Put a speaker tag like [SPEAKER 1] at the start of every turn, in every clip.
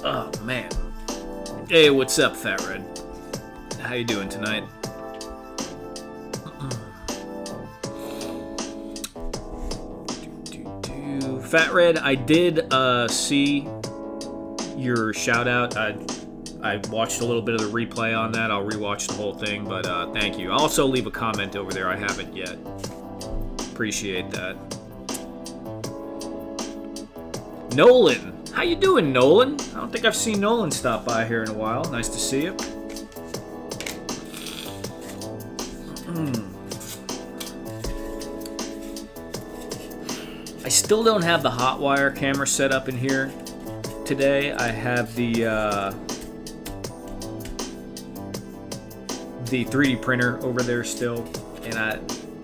[SPEAKER 1] Oh, man. Hey, what's up, Fat Red? How you doing tonight? Fat Red, I did see your shout-out. I watched a little bit of the replay on that. I'll rewatch the whole thing, but thank you. I'll also leave a comment over there. I haven't yet. Appreciate that. Nolan! How you doing, Nolan? I don't think I've seen Nolan stop by here in a while. Nice to see you. I still don't have the Hotwire camera set up in here today. I have the 3D printer over there still, and I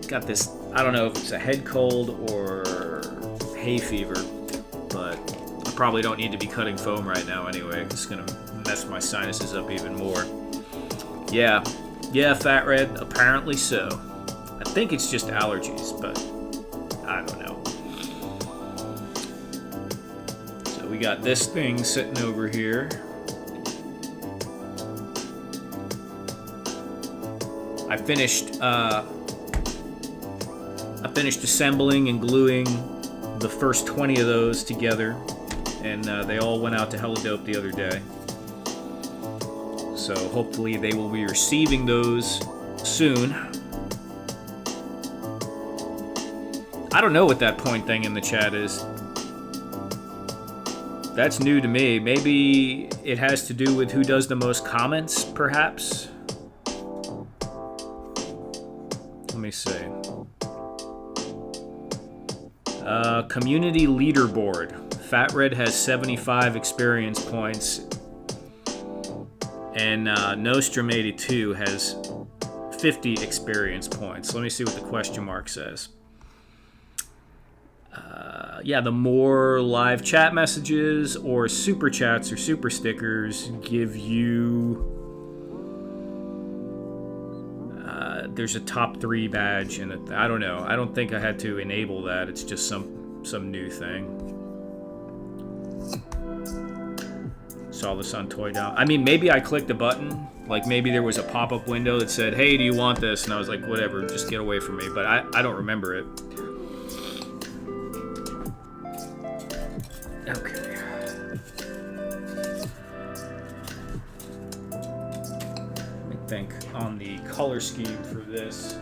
[SPEAKER 1] got this, I don't know if it's a head cold or hay fever, but I probably don't need to be cutting foam right now anyway. It's gonna mess my sinuses up even more. Yeah, Fat Red, apparently so. I think it's just allergies, but I don't know. So we got this thing sitting over here. I finished assembling and gluing the first 20 of those together, and they all went out to Helladope the other day. So hopefully they will be receiving those soon. I don't know what that point thing in the chat is. That's new to me. Maybe it has to do with who does the most comments, perhaps? Let me see. Community leaderboard. Fat Red has 75 experience points, and Nostrum82 has 50 experience points. Let me see what the question mark says. Yeah, the more live chat messages or super chats or super stickers give you... there's a top 3 badge, and I don't know. I don't think I had to enable that. It's just some new thing. Saw this on Toy Down. I mean, maybe I clicked a button. Like, maybe there was a pop-up window that said, hey, do you want this? And I was like, whatever, just get away from me. But I don't remember it. Okay. Let me think on the color scheme for this.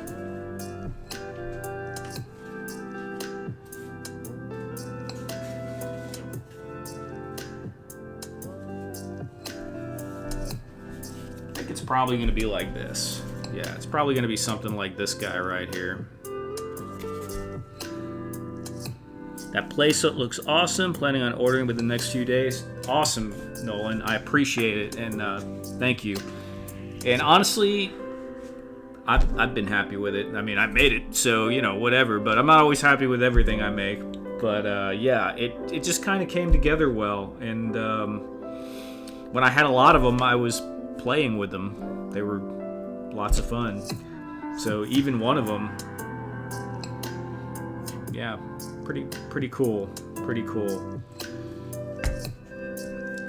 [SPEAKER 1] I think it's probably going to be like this. Yeah, it's probably going to be something like this guy right here. That playset looks awesome. Planning on ordering within the next few days. Awesome, Nolan. I appreciate it, and thank you. And honestly, I've been happy with it. I mean, I made it, so, you know, whatever. But I'm not always happy with everything I make. But, yeah, it just kind of came together well. And when I had a lot of them, I was playing with them. They were lots of fun. So even one of them, yeah, pretty cool. Pretty cool.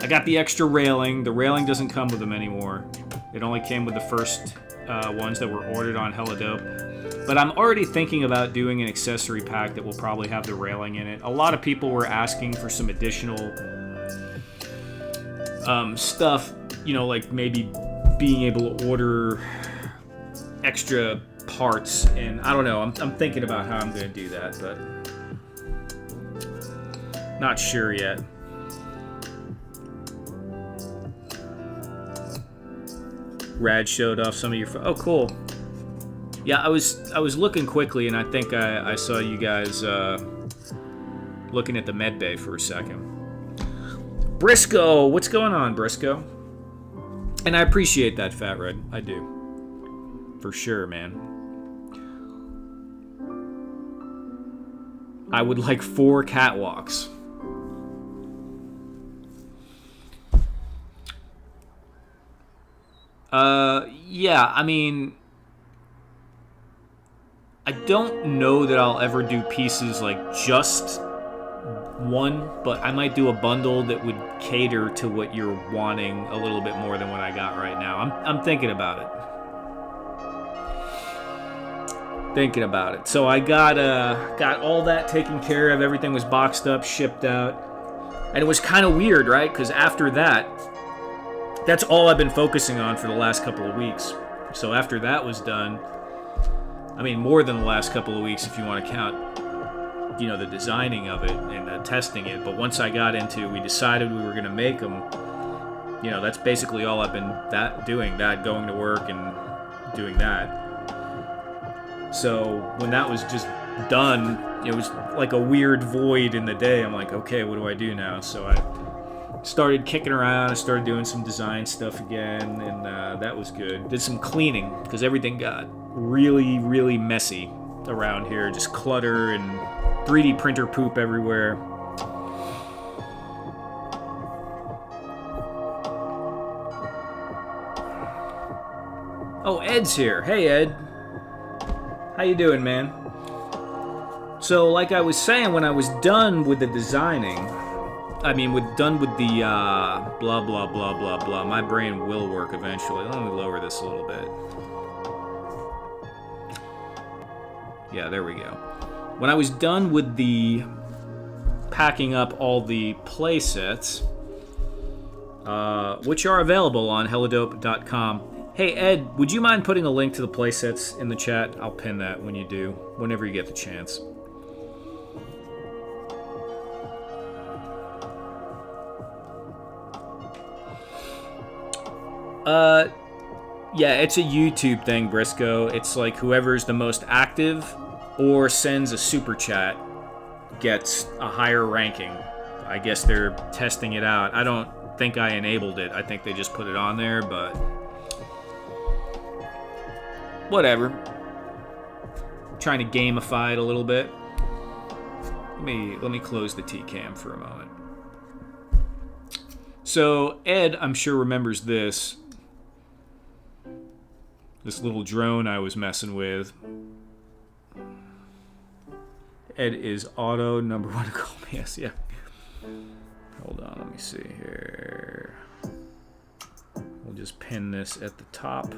[SPEAKER 1] I got the extra railing. The railing doesn't come with them anymore. It only came with the first ones that were ordered on Helladope. But I'm already thinking about doing an accessory pack that will probably have the railing in it. A lot of people were asking for some additional stuff, you know, like maybe being able to order extra parts, and I don't know. I'm thinking about how I'm going to do that, but not sure yet. Rad showed off some of your. Oh, cool. Yeah, I was looking quickly, and I think I saw you guys looking at the med bay for a second. Briscoe, what's going on, Briscoe? And I appreciate that, Fat Red. I do, for sure, man. I would like 4 catwalks. Yeah, I mean, I don't know that I'll ever do pieces like just one, but I might do a bundle that would cater to what you're wanting a little bit more than what I got right now. I'm thinking about it. Thinking about it. So I got all that taken care of. Everything was boxed up, shipped out. And it was kind of weird, right? Because after that, that's all I've been focusing on for the last couple of weeks. So after that was done, I mean, more than the last couple of weeks if you want to count, you know, the designing of it and the testing it. But once I got into, we decided we were going to make them, you know, that's basically all I've been doing, going to work and doing that. So when that was just done, it was like a weird void in the day. I'm like, okay, what do I do now? So I started kicking around. I started doing some design stuff again, and that was good. Did some cleaning because everything got really, really messy around here. Just clutter and 3D printer poop everywhere. Oh, Ed's here. Hey, Ed. How you doing, man? So, like I was saying, when I was done with the designing, done with the blah, blah, blah, blah, blah. My brain will work eventually. Let me lower this a little bit. Yeah, there we go. When I was done with the packing up all the play sets, which are available on helladope.com. Hey, Ed, would you mind putting a link to the play sets in the chat? I'll pin that when you do, whenever you get the chance. Yeah, it's a YouTube thing, Briscoe. It's like whoever's the most active or sends a super chat gets a higher ranking. I guess they're testing it out. I don't think I enabled it. I think they just put it on there, but whatever. I'm trying to gamify it a little bit. Let me close the T-cam for a moment. So Ed, I'm sure remembers this little drone I was messing with. Ed is auto number 1 to call me. Yes, yeah. Hold on, let me see here. We'll just pin this at the top.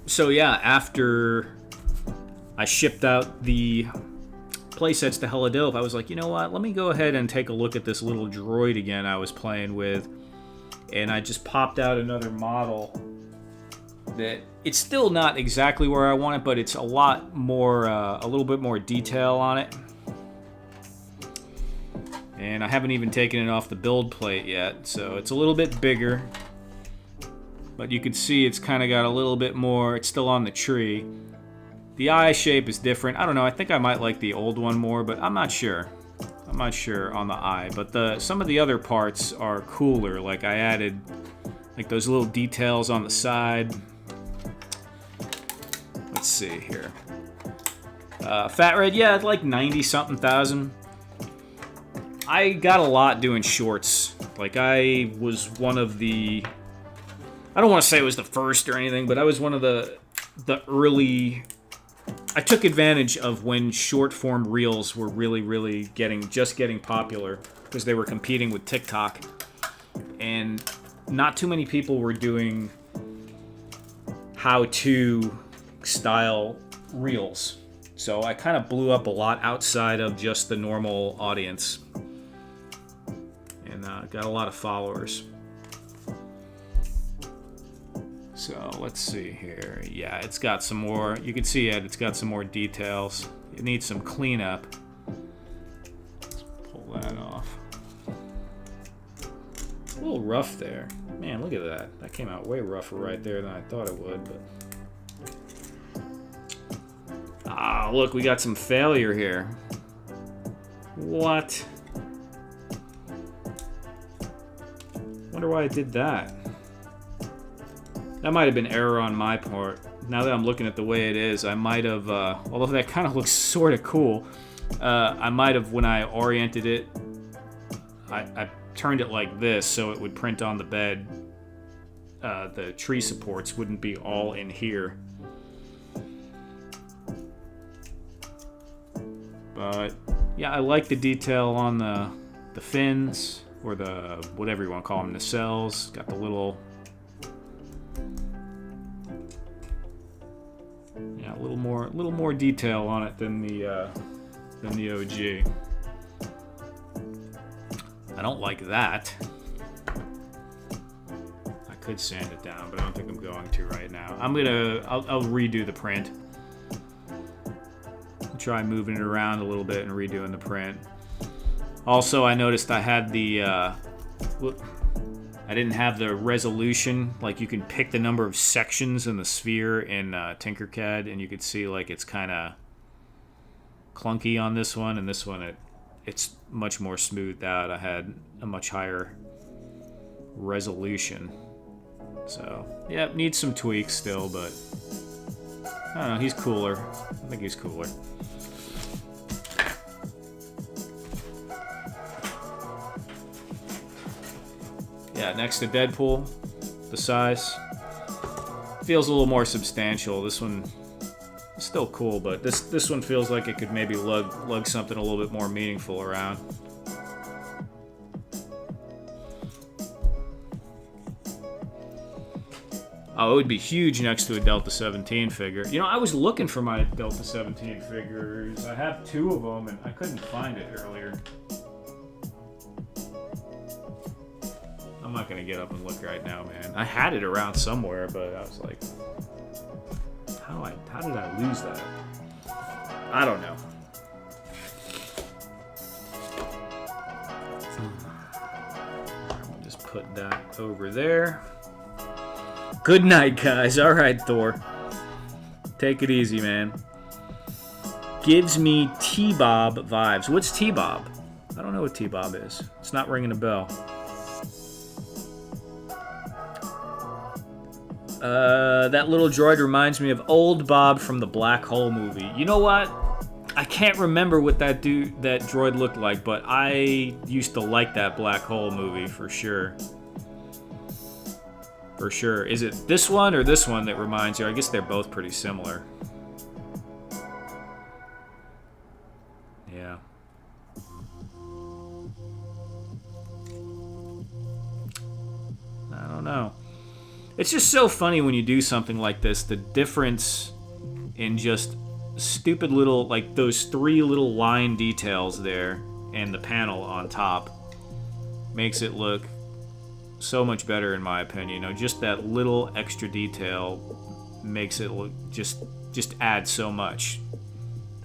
[SPEAKER 1] So yeah, after I shipped out the playsets to Helladope, I was like, you know what, let me go ahead and take a look at this little droid again I was playing with. And I just popped out another model that it's still not exactly where I want it, but it's a lot more, a little bit more detail on it. And I haven't even taken it off the build plate yet, so it's a little bit bigger. But you can see it's kind of got a little bit more, it's still on the tree. The eye shape is different. I don't know, I think I might like the old one more, but I'm not sure. I'm not sure on the eye. But some of the other parts are cooler. Like I added like those little details on the side. Let's see here. Fat Red, yeah, like 90-something thousand. I got a lot doing shorts. Like I was one of the... I don't want to say it was the first or anything, but I was one of the early... I took advantage of when short-form reels were really just getting popular because they were competing with TikTok. And not too many people were doing how-to style reels. So I kind of blew up a lot outside of just the normal audience. And got a lot of followers. So let's see here. Yeah, it's got some more. You can see it's got some more details. It needs some cleanup. Let's pull that off. It's a little rough there. Man, look at that. That came out way rougher right there than I thought it would. But ah, look, we got some failure here. What? Wonder why I did that. That might have been error on my part. Now that I'm looking at the way it is, I might have, although that kind of looks sort of cool, I might have, when I oriented it, I turned it like this so it would print on the bed. The tree supports wouldn't be all in here. But, yeah, I like the detail on the fins, or the, whatever you want to call them, nacelles. Got the little... Yeah, a little more detail on it than the OG. I don't like that. I could sand it down, but I don't think I'm going to right now. I'll redo the print. Try moving it around a little bit and redoing the print. Also, I noticed I had I didn't have the resolution. Like, you can pick the number of sections in the sphere in Tinkercad, and you could see, like, it's kind of clunky on this one, and this one, it's much more smoothed out. I had a much higher resolution. So, yeah, needs some tweaks still, but I don't know, he's cooler. I think he's cooler. Yeah, next to Deadpool, the size feels a little more substantial. This one is still cool, but this one feels like it could maybe lug something a little bit more meaningful around. Oh, it would be huge next to a Delta 17 figure. You know, I was looking for my Delta 17 figures. I have 2 of them, and I couldn't find it earlier. I'm not gonna get up and look right now, man. I had it around somewhere, but I was like, how did I lose that? I don't know. I'll just put that over there. Good night, guys. All right, Thor. Take it easy, man. Gives me T-Bob vibes. What's T-Bob? I don't know what T-Bob is. It's not ringing a bell. That little droid reminds me of old Bob from the Black Hole movie. You know what? I can't remember what that droid looked like, but I used to like that Black Hole movie for sure. For sure. Is it this one or this one that reminds you? I guess they're both pretty similar. Yeah. I don't know. It's just so funny when you do something like this, the difference in just stupid little, like those 3 little line details there and the panel on top makes it look so much better in my opinion. You know, just that little extra detail makes it look, just adds so much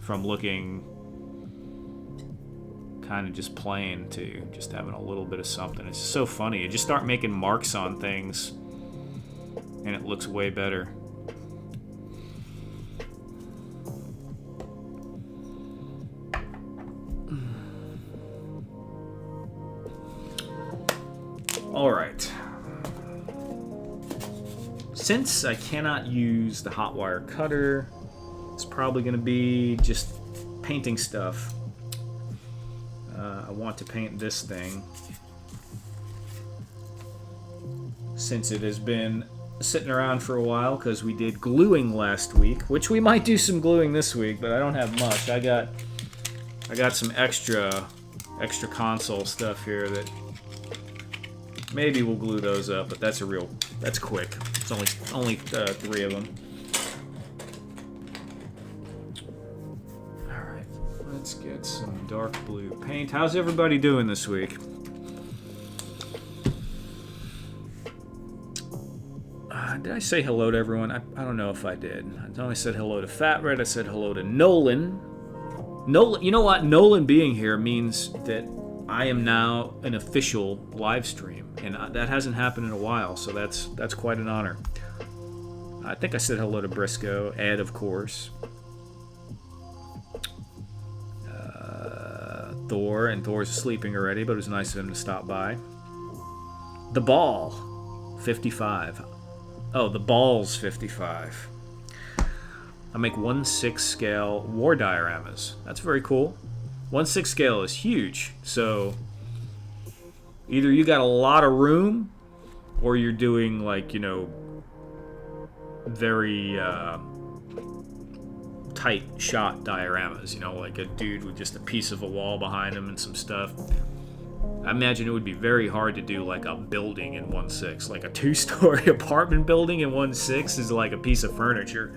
[SPEAKER 1] from looking kind of just playing too, just having a little bit of something. It's so funny. You just start making marks on things, and it looks way better. All right. Since I cannot use the hot wire cutter, it's probably going to be just painting stuff. I want to paint this thing since it has been sitting around for a while, because we did gluing last week, which we might do some gluing this week, but I don't have much. I got some extra console stuff here that maybe we'll glue those up, but that's quick. It's only 3 of them. All right, let's get some dark blue paint. How's everybody doing this week? Did I say hello to everyone? I don't know if I did. I only said hello to Fat Red. I said hello to Nolan. Nolan, you know what? Nolan being here means that I am now an official live stream, and that hasn't happened in a while, so that's quite an honor. I think I said hello to Briscoe, Ed, of course, Thor, and Thor's sleeping already, but it was nice of him to stop by. The Ball, 55. Oh, the Ball's 55. I make 1/6 scale war dioramas. That's very cool. 1/6 scale is huge, so either you got a lot of room, or you're doing, like, you know, very tight shot dioramas, you know, like a dude with just a piece of a wall behind him and some stuff. I imagine it would be very hard to do like a building in 1/6, like a 2-story apartment building in 1/6 is like a piece of furniture.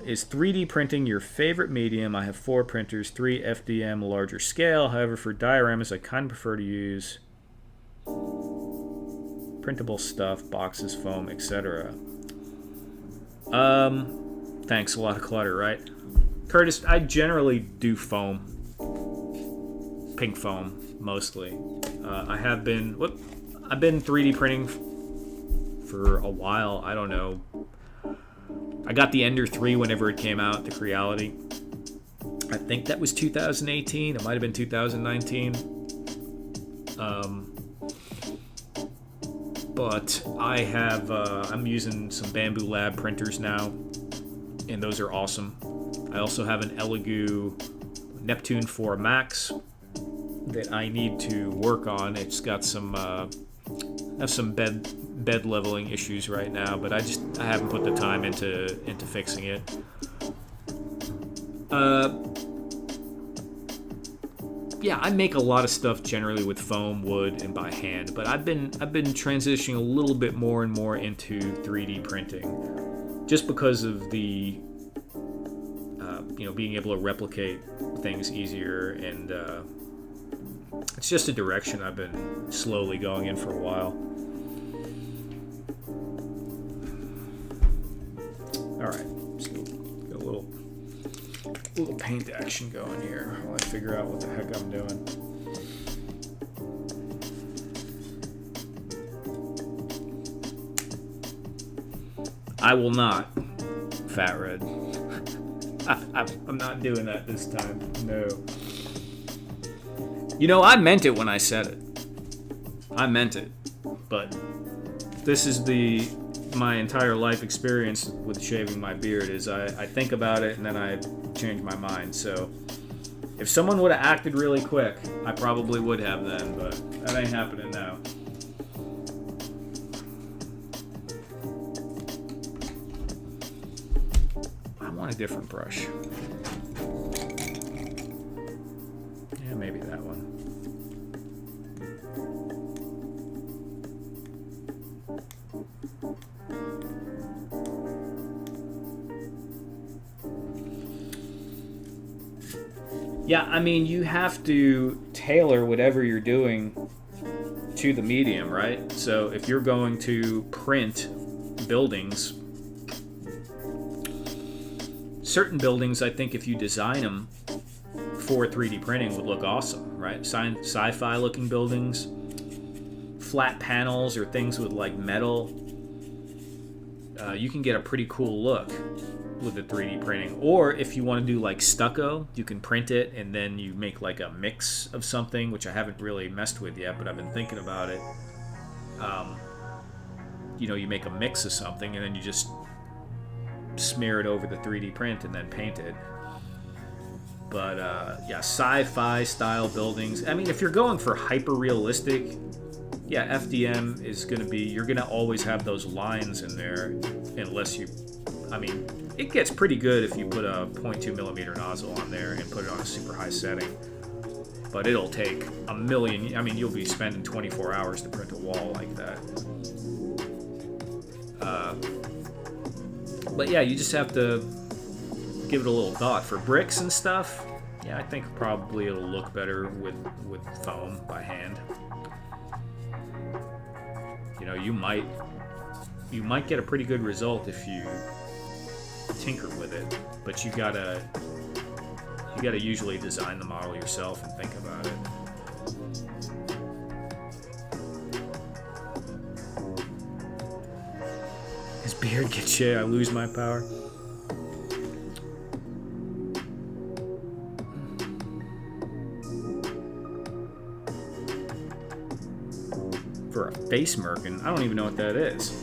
[SPEAKER 1] Is 3D printing your favorite medium? I have 4 printers, 3 FDM larger scale. However, for dioramas, I kind of prefer to use printable stuff, boxes, foam, etc. Thanks, a lot of clutter, right? Curtis, I generally do foam. Pink foam, mostly. I've been 3D printing for a while. I don't know. I got the Ender 3 whenever it came out, the Creality. I think that was 2018. It might have been 2019. But I'm using some Bamboo Lab printers now, and those are awesome. I also have an Elegoo Neptune 4 Max that I need to work on. It's got some bed leveling issues right now, but I haven't put the time into fixing it. Yeah, I make a lot of stuff generally with foam, wood, and by hand, but I've been transitioning a little bit more and more into 3D printing, just because of the being able to replicate things easier, and it's just a direction I've been slowly going in for a while. All right, let's get a little paint action going here while I figure out what the heck I'm doing. I will not, Fat Red. I'm not doing that this time. No. You know, I meant it when I said it. I meant it. But this is my entire life experience with shaving my beard is I think about it and then I change my mind. So if someone would have acted really quick, I probably would have then, but that ain't happening now. I want a different brush. Yeah, maybe that one. Yeah, I mean, you have to tailor whatever you're doing to the medium, right? So if you're going to print buildings, certain buildings, I think if you design them for 3D printing, would look awesome, right? Sci-fi looking buildings, flat panels, or things with like metal. You can get a pretty cool look with the 3D printing. Or if you want to do like stucco, you can print it and then you make like a mix of something, which I haven't really messed with yet, but I've been thinking about it. You know, you make a mix of something and then you just smear it over the 3D print and then paint it. But yeah, sci-fi style buildings. I mean, if you're going for hyper realistic, yeah, FDM is going to be, you're going to always have those lines in there unless you, I mean, it gets pretty good if you put a 0.2 millimeter nozzle on there and put it on a super high setting. But it'll take a million, I mean, you'll be spending 24 hours to print a wall like that. But yeah, you just have to give it a little thought. For bricks and stuff, yeah, I think probably it'll look better with foam by hand. You know, you might get a pretty good result if you tinker with it, but you gotta usually design the model yourself and think about it. His beard gets you, I lose my power. For a face merkin, I don't even know what that is.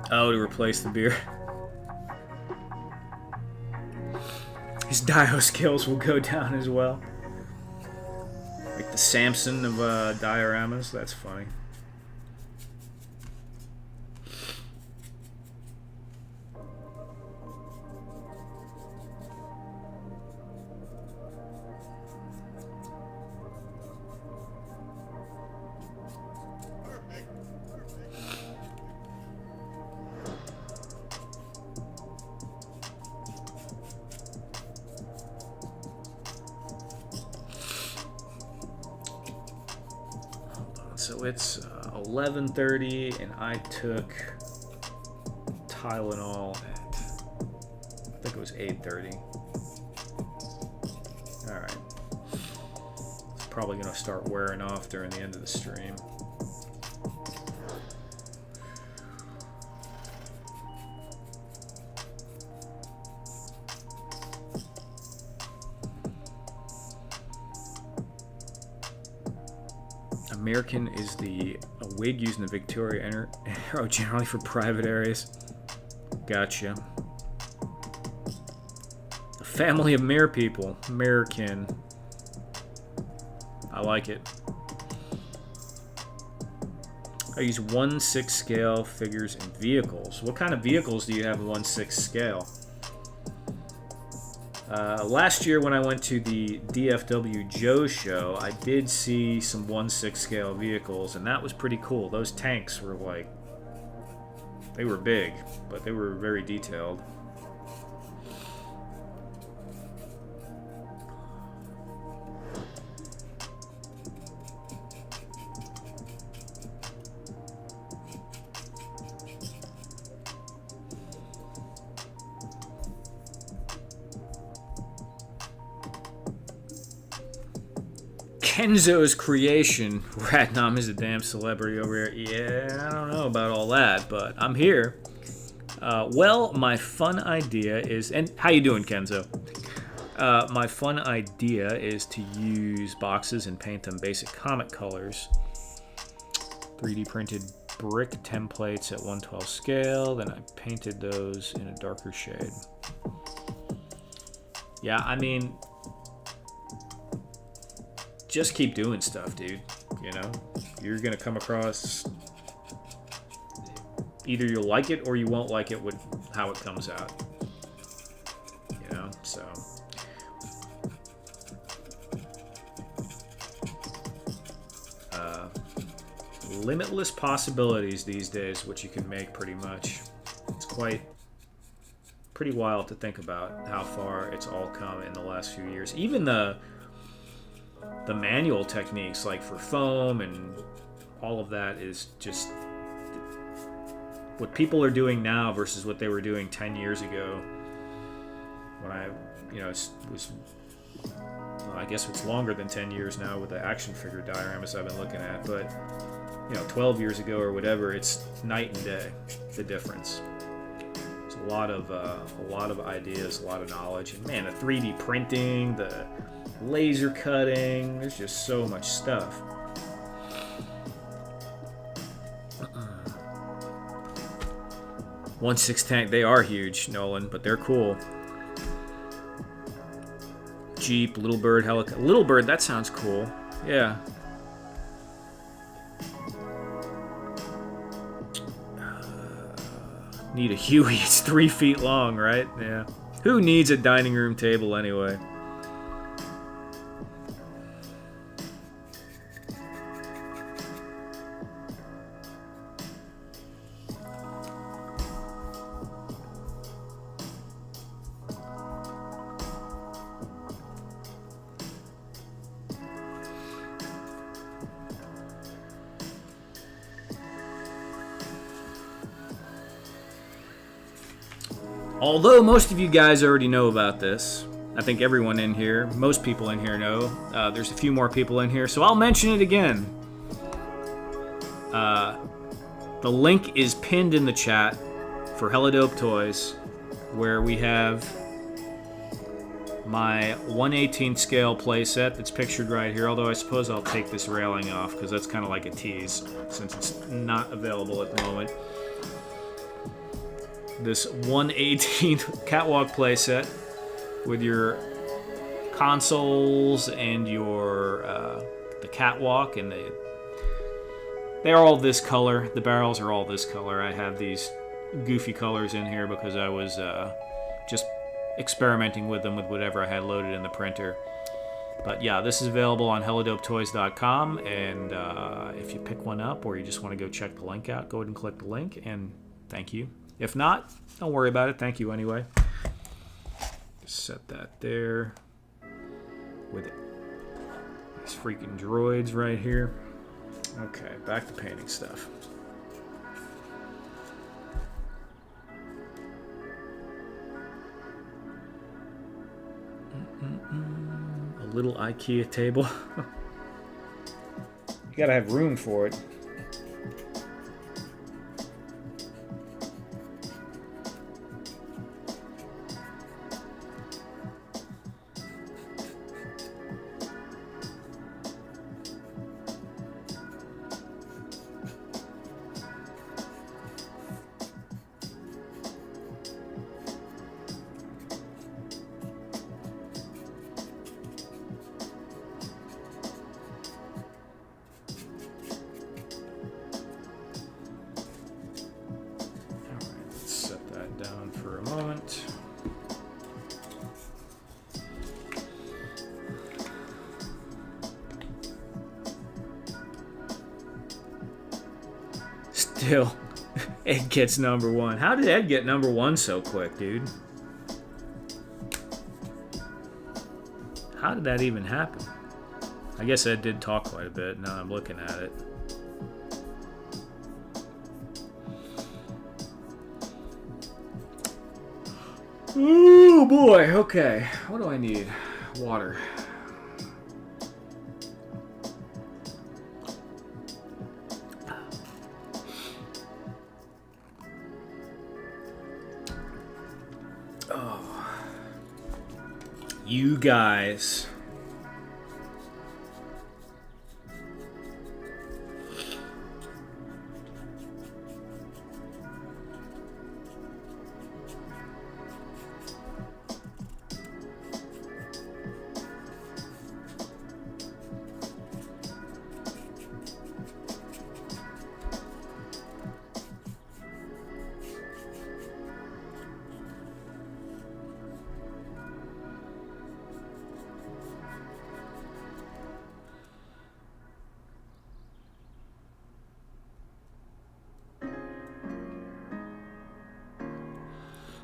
[SPEAKER 1] Oh, to replace the beer. His dio skills will go down as well. Like the Samson of dioramas. That's funny. So it's 11:30, and I took Tylenol at, I think it was 8:30. All right. It's probably going to start wearing off during the end of the stream. American is a wig used in the Victoria era, generally for private areas. Gotcha. A family of mere people. American. I like it. I use 1/6 scale figures and vehicles. What kind of vehicles do you have in 1/6 scale? Last year when I went to the DFW Joe show, I did see some 1/6 scale vehicles, and that was pretty cool. Those tanks were like, they were big, but they were very detailed. Kenzo's creation. Ratnam is a damn celebrity over here. Yeah, I don't know about all that, but I'm here. Well, my fun idea is, and how you doing, Kenzo? My fun idea is to use boxes and paint them basic comic colors. 3D printed brick templates at 1/12 scale. Then I painted those in a darker shade. Yeah, I mean, just keep doing stuff, dude. You know, you're gonna come across, either you'll like it or you won't like it with how it comes out. You know, so. Limitless possibilities these days, what you can make pretty much. It's pretty wild to think about how far it's all come in the last few years. Even the manual techniques, like for foam and all of that, is just what people are doing now versus what they were doing 10 years ago. When I, I guess it's longer than 10 years now with the action figure dioramas I've been looking at, but 12 years ago or whatever, it's night and day, the difference. There's a lot of ideas, a lot of knowledge, and man, the 3D printing, the laser cutting, there's just so much stuff. 1/6 tank, they are huge, Nolan, but they're cool. Jeep, Little Bird, helicopter. Little Bird, that sounds cool. Yeah. Need a Huey. It's 3 feet long, right? Yeah. Who needs a dining room table anyway? Although most of you guys already know about this, I think everyone in here, most people in here know. There's a few more people in here, so I'll mention it again. The link is pinned in the chat for Helladope Toys, where we have my 1/18 scale playset that's pictured right here, although I suppose I'll take this railing off because that's kind of like a tease since it's not available at the moment. This 1/18 catwalk playset with your consoles and your the catwalk, and they're all this color. The barrels are all this color. I have these goofy colors in here because I was just experimenting with them with whatever I had loaded in the printer. But yeah, this is available on helladopetoys.com, and if you pick one up or you just want to go check the link out, go ahead and click the link, and thank you. If not, don't worry about it. Thank you anyway. Just set that there with these freaking droids right here. Okay, back to painting stuff. A little IKEA table. You gotta have room for it. Still, Ed gets number one. How did Ed get number one so quick, dude? How did that even happen? I guess Ed did talk quite a bit now I'm looking at it. Oh boy, okay. What do I need? Water. You guys.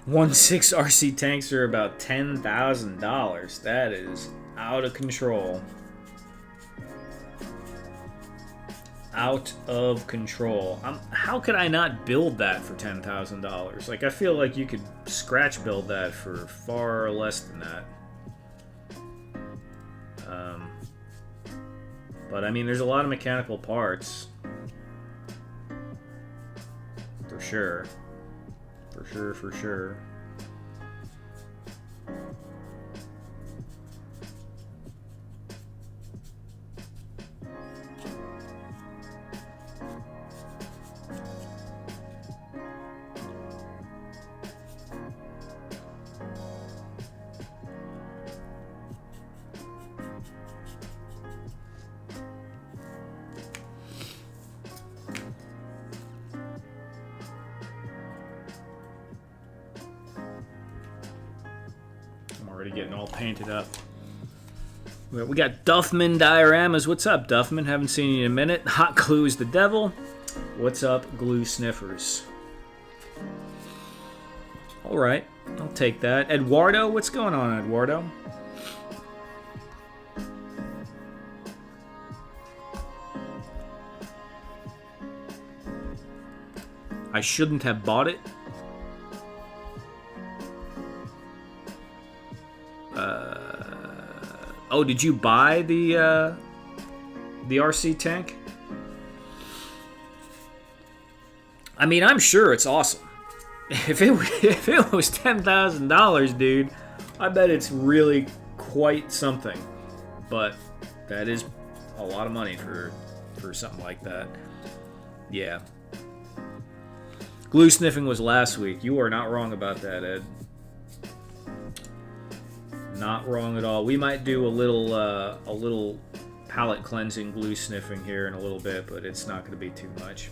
[SPEAKER 1] One 6 RC tanks are about $10,000. That is out of control. Out of control. How could I not build that for $10,000? Like, I feel like you could scratch build that for far less than that. But I mean, there's a lot of mechanical parts. For sure. For sure. Getting all painted up. We got Duffman Dioramas. What's up, Duffman? Haven't seen you in a minute. Hot Glue is the devil. What's up, Glue Sniffers? All right, I'll take that. Eduardo, what's going on, Eduardo? I shouldn't have bought it. Oh, did you buy the RC tank? I mean, I'm sure it's awesome. If it was $10,000, dude, I bet it's really quite something. But that is a lot of money for something like that. Yeah. Glue sniffing was last week. You are not wrong about that, Ed. Not wrong at all. We might do a little palette cleansing glue sniffing here in a little bit, but it's not going to be too much.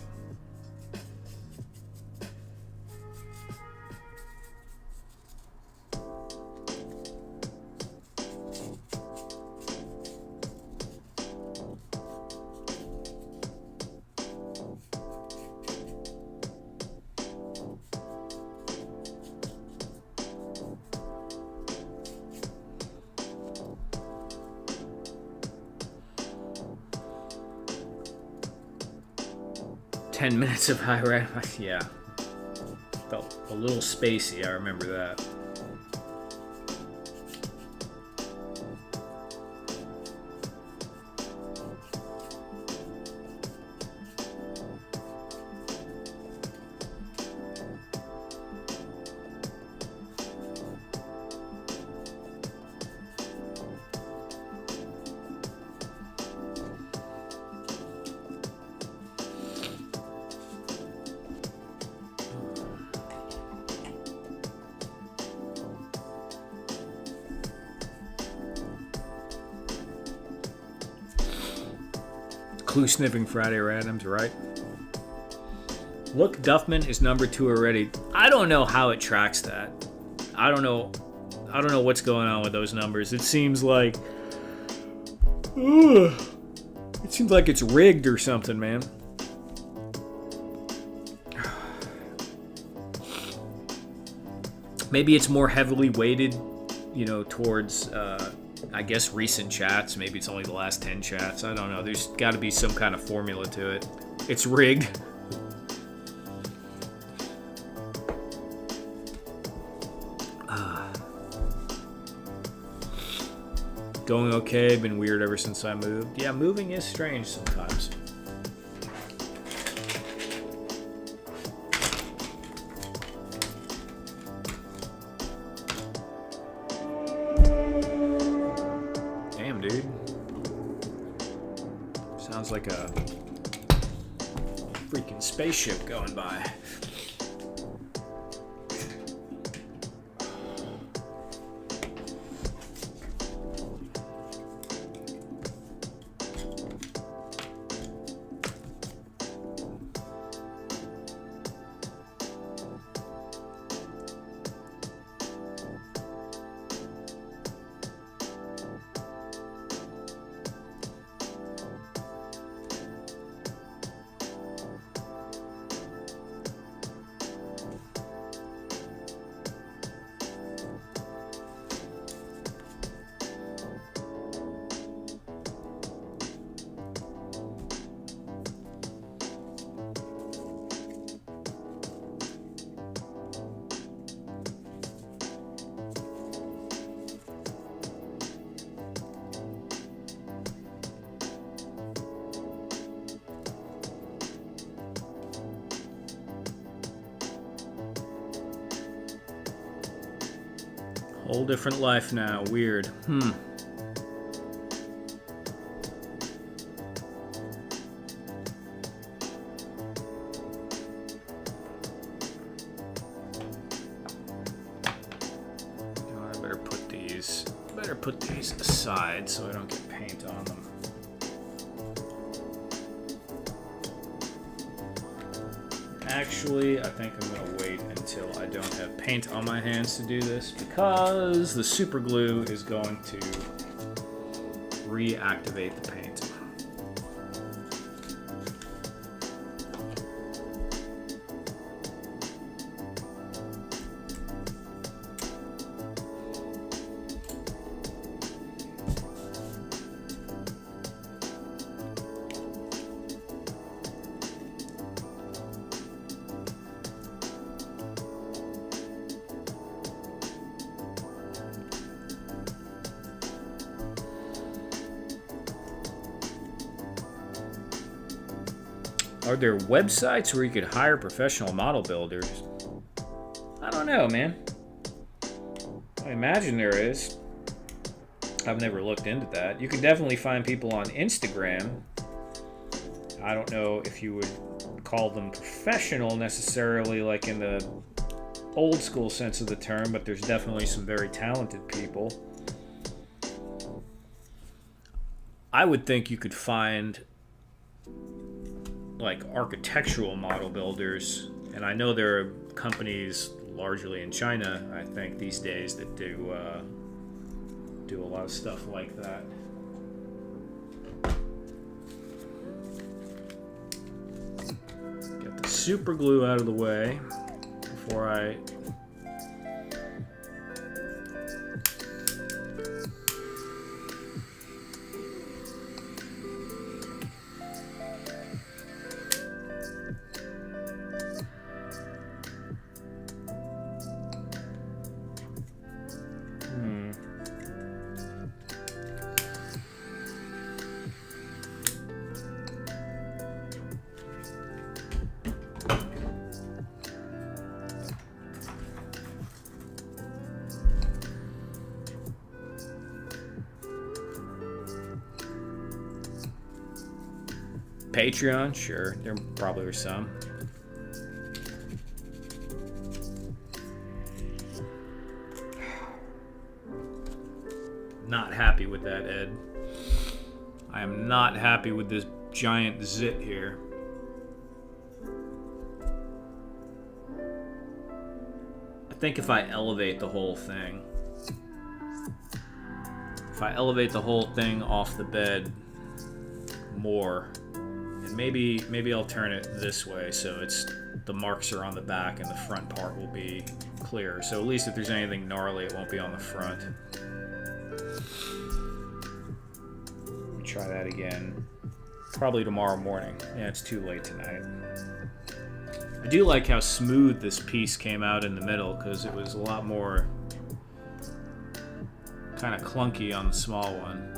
[SPEAKER 1] Minutes of high rate. Yeah. Felt a little spacey, I remember that. Clue sniffing Friday randoms, right? Look, Duffman is number 2 already. I don't know how it tracks that. I don't know what's going on with those numbers. It seems like it's rigged or something, man. Maybe it's more heavily weighted, towards I guess recent chats. Maybe it's only the last 10 chats. I don't know. There's got to be some kind of formula to it. It's rigged. Going okay. Been weird ever since I moved. Yeah, moving is strange sometimes. Sounds like a freaking spaceship going by. Whole different life now. Weird. Better put these aside so I don't get paint on them. Actually, I think I'm going to wait until I don't have paint on my hands to do this, because the super glue is going to reactivate the paint. Are there websites where you could hire professional model builders? I don't know, man. I imagine there is. I've never looked into that. You can definitely find people on Instagram. I don't know if you would call them professional necessarily, like in the old school sense of the term, but there's definitely some very talented people. I would think you could find like architectural model builders, and I know there are companies largely in China, I think, these days that do a lot of stuff like that. Get the super glue out of the way before I Patreon, sure. There probably are some. Not happy with that, Ed. I am not happy with this giant zit here. I think if I elevate the whole thing, off the bed more, and maybe I'll turn it this way so it's the marks are on the back and the front part will be clear. So at least if there's anything gnarly, it won't be on the front. Let me try that again. Probably tomorrow morning. Yeah, it's too late tonight. I do like how smooth this piece came out in the middle, because it was a lot more kind of clunky on the small one.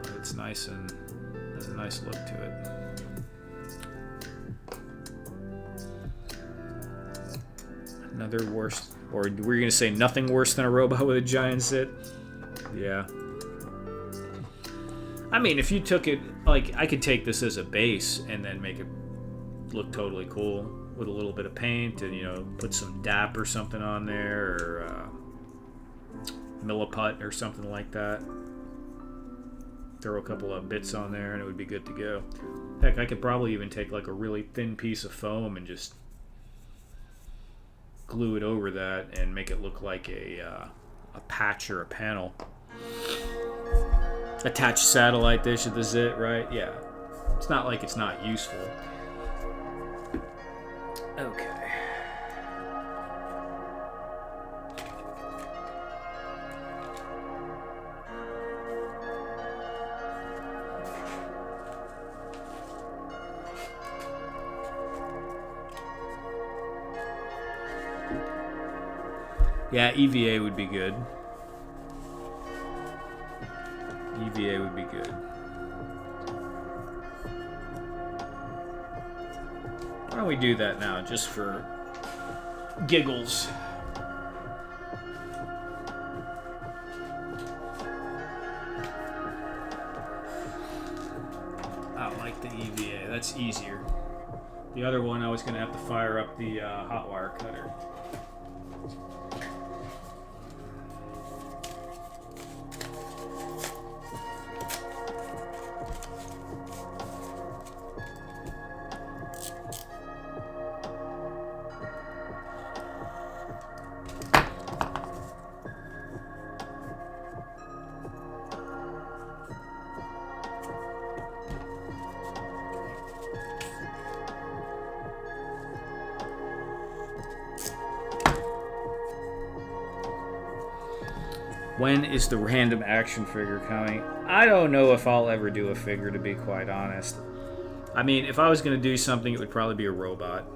[SPEAKER 1] But it's nice and has a nice look to it. Another worse, or were you going to say nothing worse than a robot with a giant zit? Yeah. I mean, if you took it, like, I could take this as a base and then make it look totally cool with a little bit of paint and, you know, put some DAP or something on there, or Milliput or something like that. Throw a couple of bits on there and it would be good to go. Heck, I could probably even take like a really thin piece of foam and just glue it over that and make it look like a patch or a panel. Attach satellite dish at the zit, right? Yeah. It's not like it's not useful. Okay. Yeah, EVA would be good. EVA would be good. Why don't we do that now, just for giggles? I like the EVA. That's easier. The other one, I was going to have to fire up the hot wire cutter. When is the random action figure coming? I don't know if I'll ever do a figure, to be quite honest. I mean, if I was going to do something, it would probably be a robot.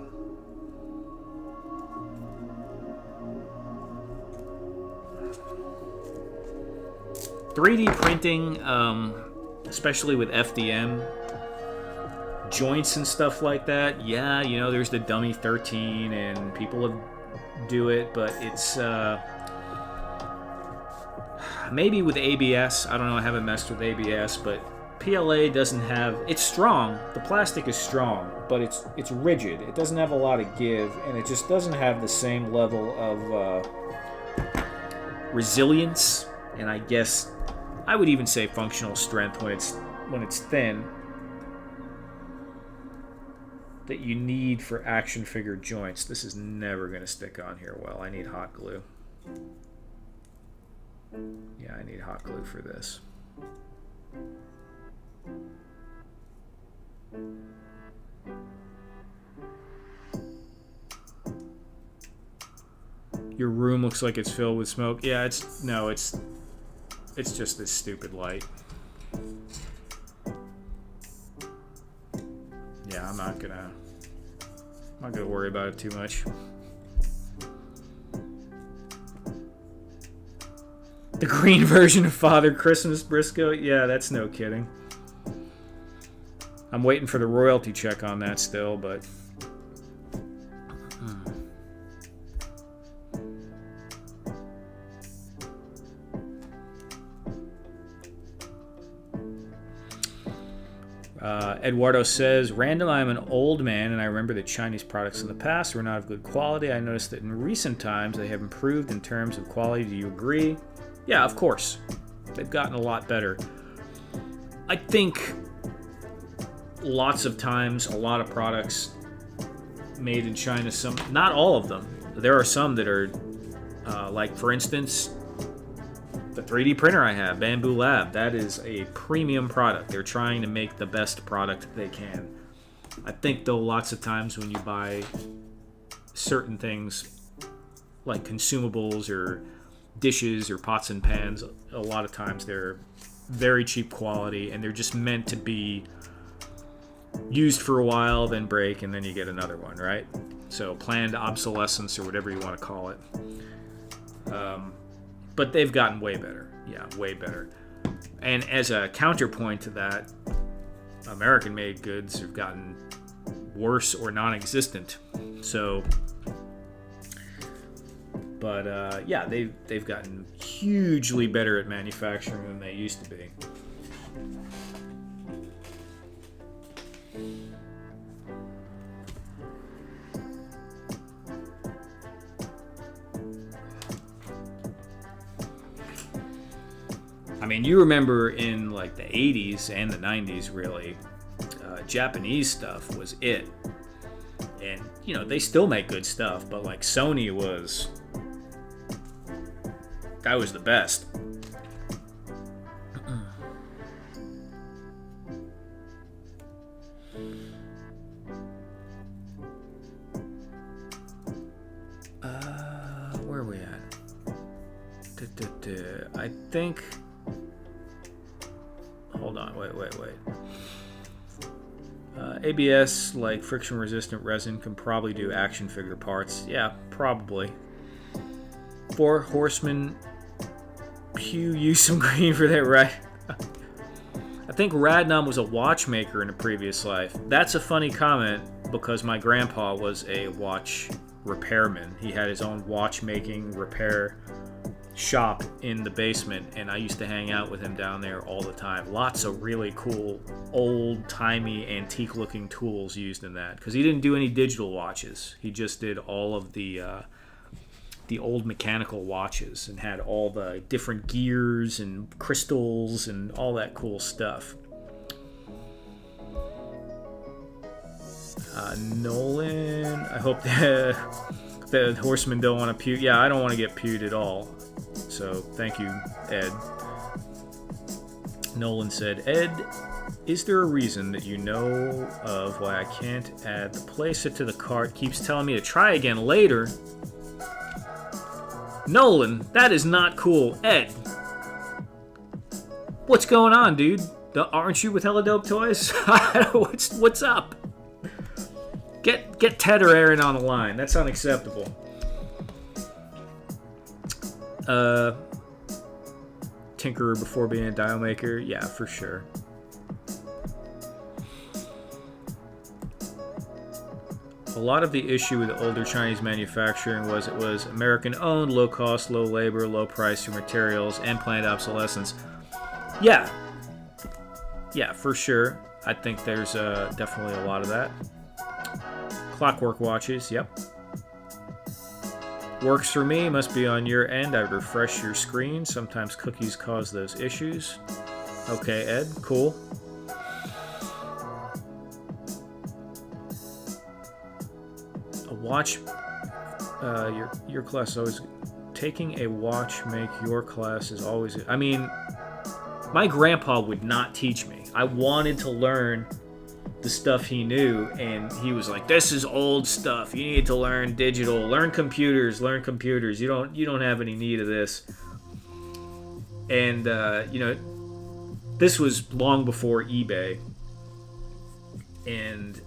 [SPEAKER 1] .3D printing, especially with FDM, joints and stuff like that, yeah, you know, there's the Dummy 13 and people do it, but it's... maybe with ABS, I don't know, I haven't messed with ABS, but PLA doesn't have, it's strong, the plastic is strong, but it's rigid, it doesn't have a lot of give, and it just doesn't have the same level of resilience, and I guess I would even say functional strength when it's thin, that you need for action figure joints. This is never going to stick on here well. I need hot glue. Yeah, I need hot glue for this. Your room looks like it's filled with smoke. Yeah, it's just this stupid light. Yeah, I'm not gonna worry about it too much. The green version of Father Christmas Briscoe? Yeah, that's no kidding. I'm waiting for the royalty check on that still, but... Eduardo says, Random, I'm an old man and I remember that Chinese products in the past were not of good quality. I noticed that in recent times they have improved in terms of quality. Do you agree? Yeah, of course. They've gotten a lot better. I think lots of times a lot of products made in China, not all of them. There are some that are, like for instance, the 3D printer I have, Bamboo Lab, that is a premium product. They're trying to make the best product they can. I think, though, lots of times when you buy certain things like consumables or dishes or pots and pans, a lot of times they're very cheap quality and they're just meant to be used for a while, then break, and then you get another one, right? So planned obsolescence or whatever you want to call it. But they've gotten way better. Yeah, way better. And as a counterpoint to that, American-made goods have gotten worse or non-existent. So, but yeah, they've gotten hugely better at manufacturing than they used to be. I mean, you remember in like the 80s and the 90s, really, Japanese stuff was it. And, you know, they still make good stuff, but like Sony was... that was the best. Where are we at? I think... hold on, wait. ABS, like friction-resistant resin, can probably do action figure parts. Yeah, probably. 4 Horsemen, Pew, use some green for that, right? I think Radnam was a watchmaker in a previous life. That's a funny comment because my grandpa was a watch repairman. He had his own watchmaking repair shop in the basement, and I used to hang out with him down there all the time. Lots of really cool old-timey antique-looking tools used in that, because he didn't do any digital watches. He just did all of the old mechanical watches and had all the different gears and crystals and all that cool stuff. Nolan, I hope the horsemen don't want to puke. Yeah, I don't want to get pewed at all. So, thank you, Ed. Nolan said, Ed, is there a reason that you know of why I can't add the playset to the cart? Keeps telling me to try again later. Nolan, that is not cool. Ed, what's going on, dude? Aren't you with Helladope Toys? What's up? Get Ted or Aaron on the line. That's unacceptable. Tinkerer before being a dial maker. Yeah, for sure. A lot of the issue with the older Chinese manufacturing was it was American owned, low cost, low labor, low price for materials, and planned obsolescence. Yeah, for sure. I think there's definitely a lot of that. Clockwork watches, yep. Works for me, must be on your end. I refresh your screen. Sometimes cookies cause those issues. Okay, Ed, cool. A watch, your class is always... taking a watch make your class is always... I mean, my grandpa would not teach me. I wanted to learn the stuff he knew, and he was like, this is old stuff, you need to learn digital, learn computers, you don't have any need of this. And you know, this was long before eBay, and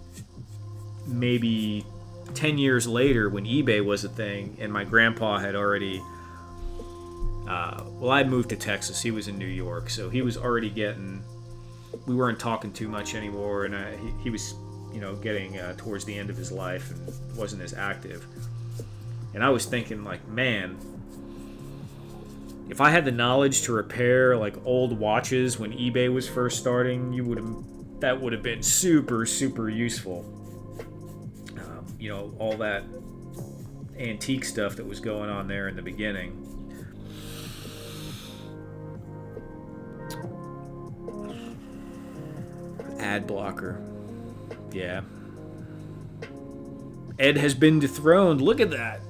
[SPEAKER 1] maybe 10 years later when eBay was a thing, and my grandpa had already I moved to Texas, he was in New York, so he was already getting... we weren't talking too much anymore, and he was, you know, getting towards the end of his life and wasn't as active. And I was thinking, like, man, if I had the knowledge to repair like old watches when eBay was first starting, that would have been super, super useful. You know, all that antique stuff that was going on there in the beginning. Ad blocker. Yeah. Ed has been dethroned. Look at that.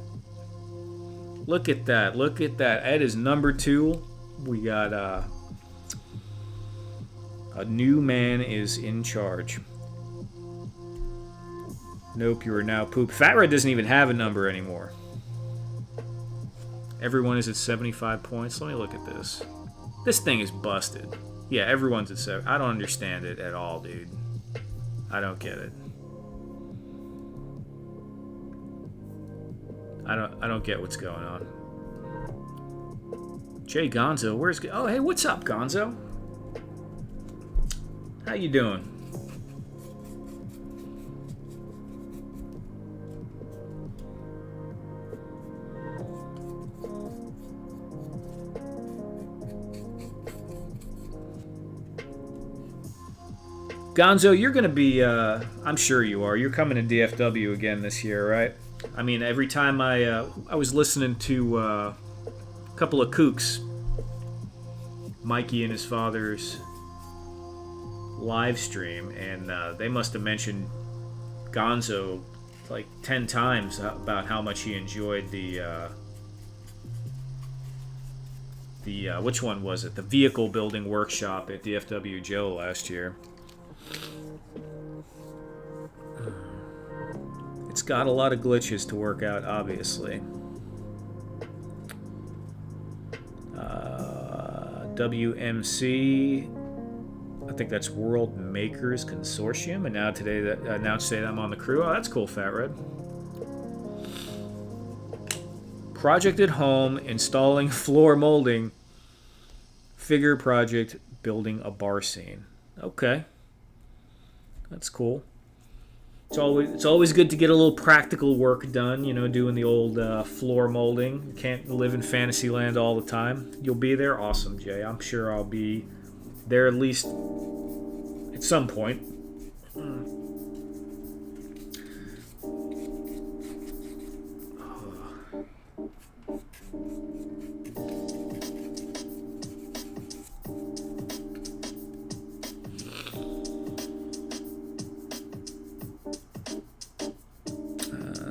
[SPEAKER 1] Look at that. Look at that. Ed is number 2. We got a new man is in charge. Nope, you are now poop. Fat Red doesn't even have a number anymore. Everyone is at 75 points. Let me look at this. This thing is busted. Yeah, everyone's at 7. I don't understand it at all, dude. I don't get it. I don't get what's going on. Jay Gonzo, where's... oh, hey, what's up, Gonzo? How you doing? Gonzo, you're going to be, I'm sure you are. You're coming to DFW again this year, right? I mean, every time I was listening to a couple of kooks, Mikey and his father's live stream, and they must have mentioned Gonzo like 10 times about how much he enjoyed the which one was it? The vehicle building workshop at DFW Joe last year. It's got a lot of glitches to work out, obviously. WMC, I think that's World Makers Consortium, and now today that announced today that I'm on the crew. Oh, that's cool, Fat Red. Project at home, installing floor molding. Figure project, building a bar scene. Okay, that's cool. It's always good to get a little practical work done, you know, doing the old floor molding. You can't live in Fantasyland all the time. You'll be there? Awesome, Jay. I'm sure I'll be there at least at some point.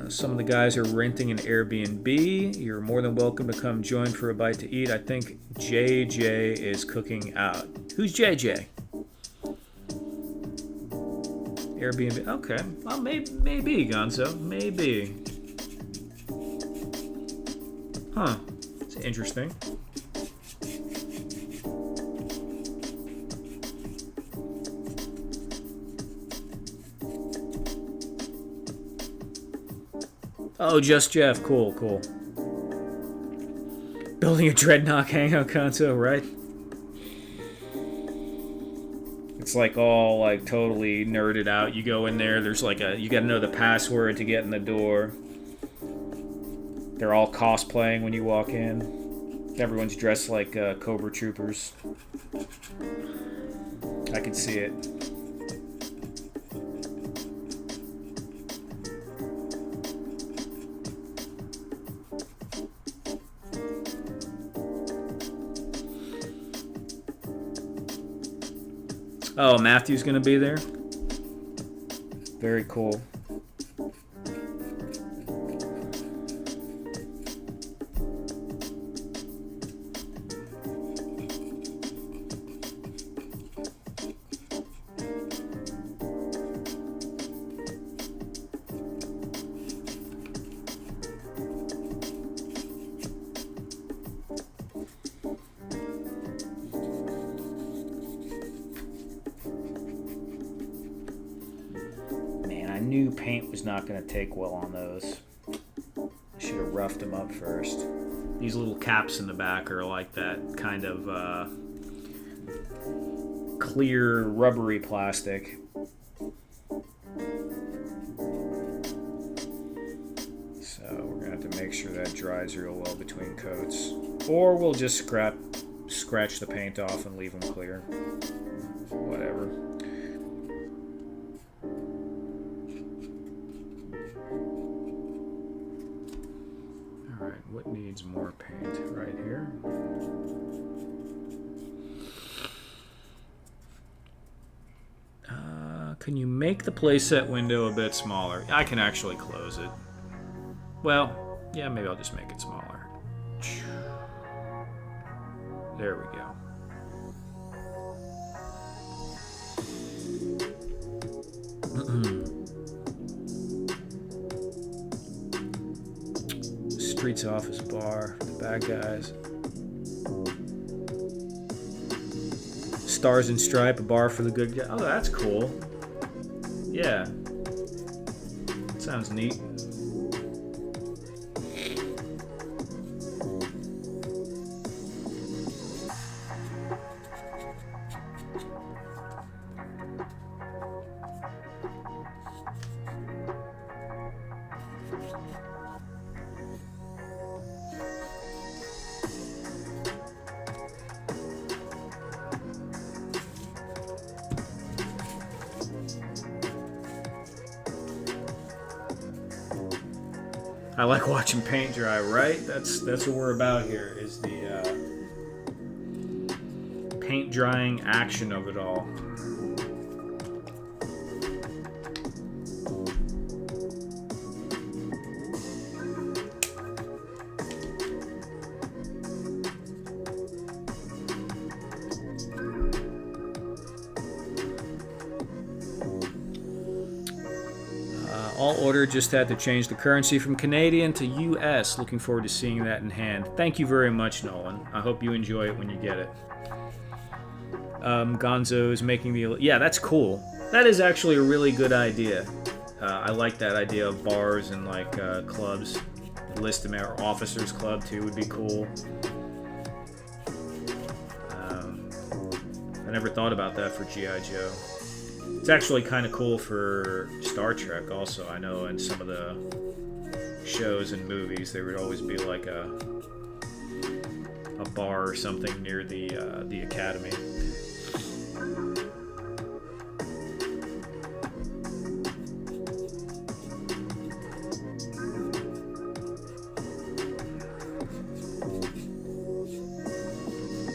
[SPEAKER 1] Some of the guys are renting an Airbnb. You're more than welcome to come join for a bite to eat. I think JJ is cooking out. Who's JJ? Airbnb. Okay. Well, maybe, Gonzo. Maybe. Huh. It's interesting. Oh, just Jeff. Cool, cool. Building a Dreadnought hangout console, right? It's like all like totally nerded out. You go in there, there's like you gotta know the password to get in the door. They're all cosplaying when you walk in. Everyone's dressed like Cobra Troopers. I can see it. Oh, Matthew's gonna be there? Very cool. Knew paint was not going to take well on those. I should have roughed them up first. These little caps in the back are like that kind of clear rubbery plastic. So we're going to have to make sure that dries real well between coats. Or we'll just scratch the paint off and leave them clear. Whatever. What needs more paint? Right here. Can you make the playset window a bit smaller? I can actually close it. Well, yeah, maybe I'll just make it smaller. There we go. Streets Office Bar, the bad guys. Stars and Stripe, a bar for the good guys. Oh, that's cool. Yeah. Sounds neat. I like watching paint dry, right? That's what we're about here, is the paint drying action of it all. All order, just had to change the currency from Canadian to US. Looking forward to seeing that in hand. Thank you very much, Nolan. I hope you enjoy it when you get it. Gonzo's making the... Yeah, that's cool. That is actually a really good idea. I like that idea of bars and like clubs. List them out. Or Officers Club too would be cool. I never thought about that for G.I. Joe. It's actually kind of cool for Star Trek also. I know in some of the shows and movies there would always be like a bar or something near the academy.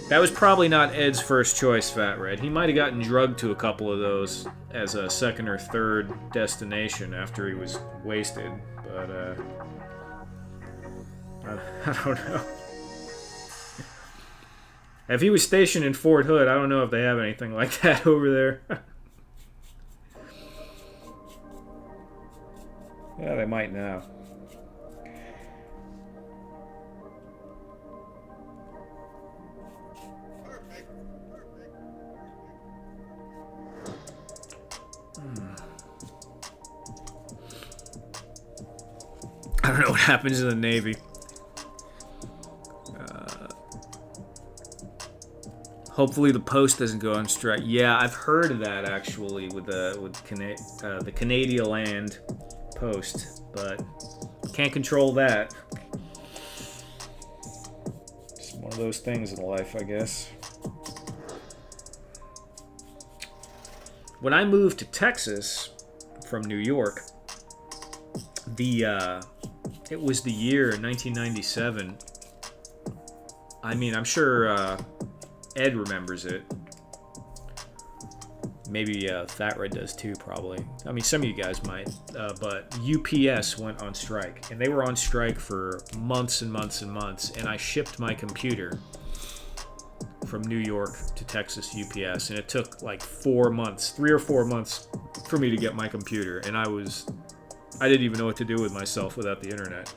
[SPEAKER 1] That was probably not Ed's first choice, Fat Red. He might have gotten drugged to a couple of those as a second or third destination after he was wasted, but I don't know. If he was stationed in Fort Hood, I don't know if they have anything like that over there. Yeah, they might now. I don't know what happens in the Navy. Hopefully the Post doesn't go on strike. Yeah, I've heard of that actually with the Canadian Land Post, but can't control that. It's one of those things in life, I guess. When I moved to Texas from New York, it was the year 1997. I mean, I'm sure Ed remembers it. Maybe Fat Red does too, probably. I mean, some of you guys might. But UPS went on strike, and they were on strike for months and months and months. And I shipped my computer from New York to Texas UPS, and it took like 4 months, 3 or 4 months, for me to get my computer. And I didn't even know what to do with myself without the internet.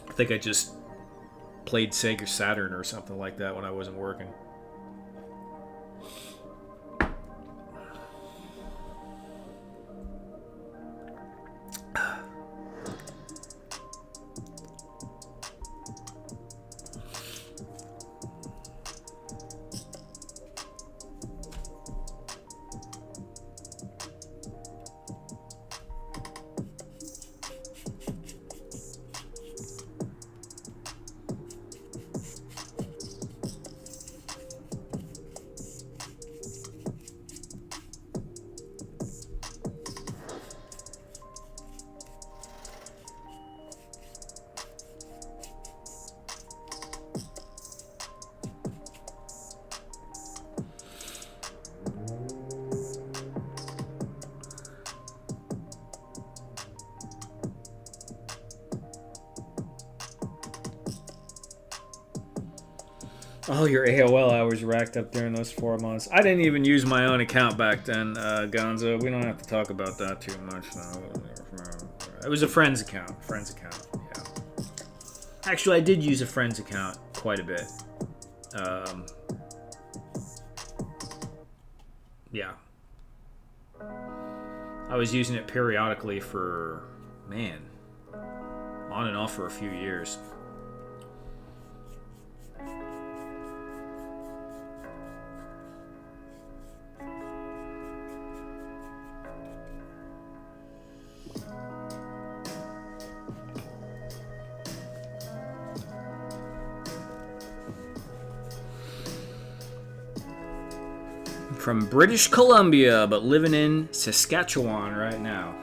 [SPEAKER 1] I think I just played Sega Saturn or something like that when I wasn't working. Oh, your AOL hours racked up during those 4 months. I didn't even use my own account back then, Gonzo. We don't have to talk about that too much. It was a friend's account. Yeah. Actually, I did use a friend's account quite a bit. Yeah. I was using it periodically for, man, on and off for a few years. From British Columbia, but living in Saskatchewan right now.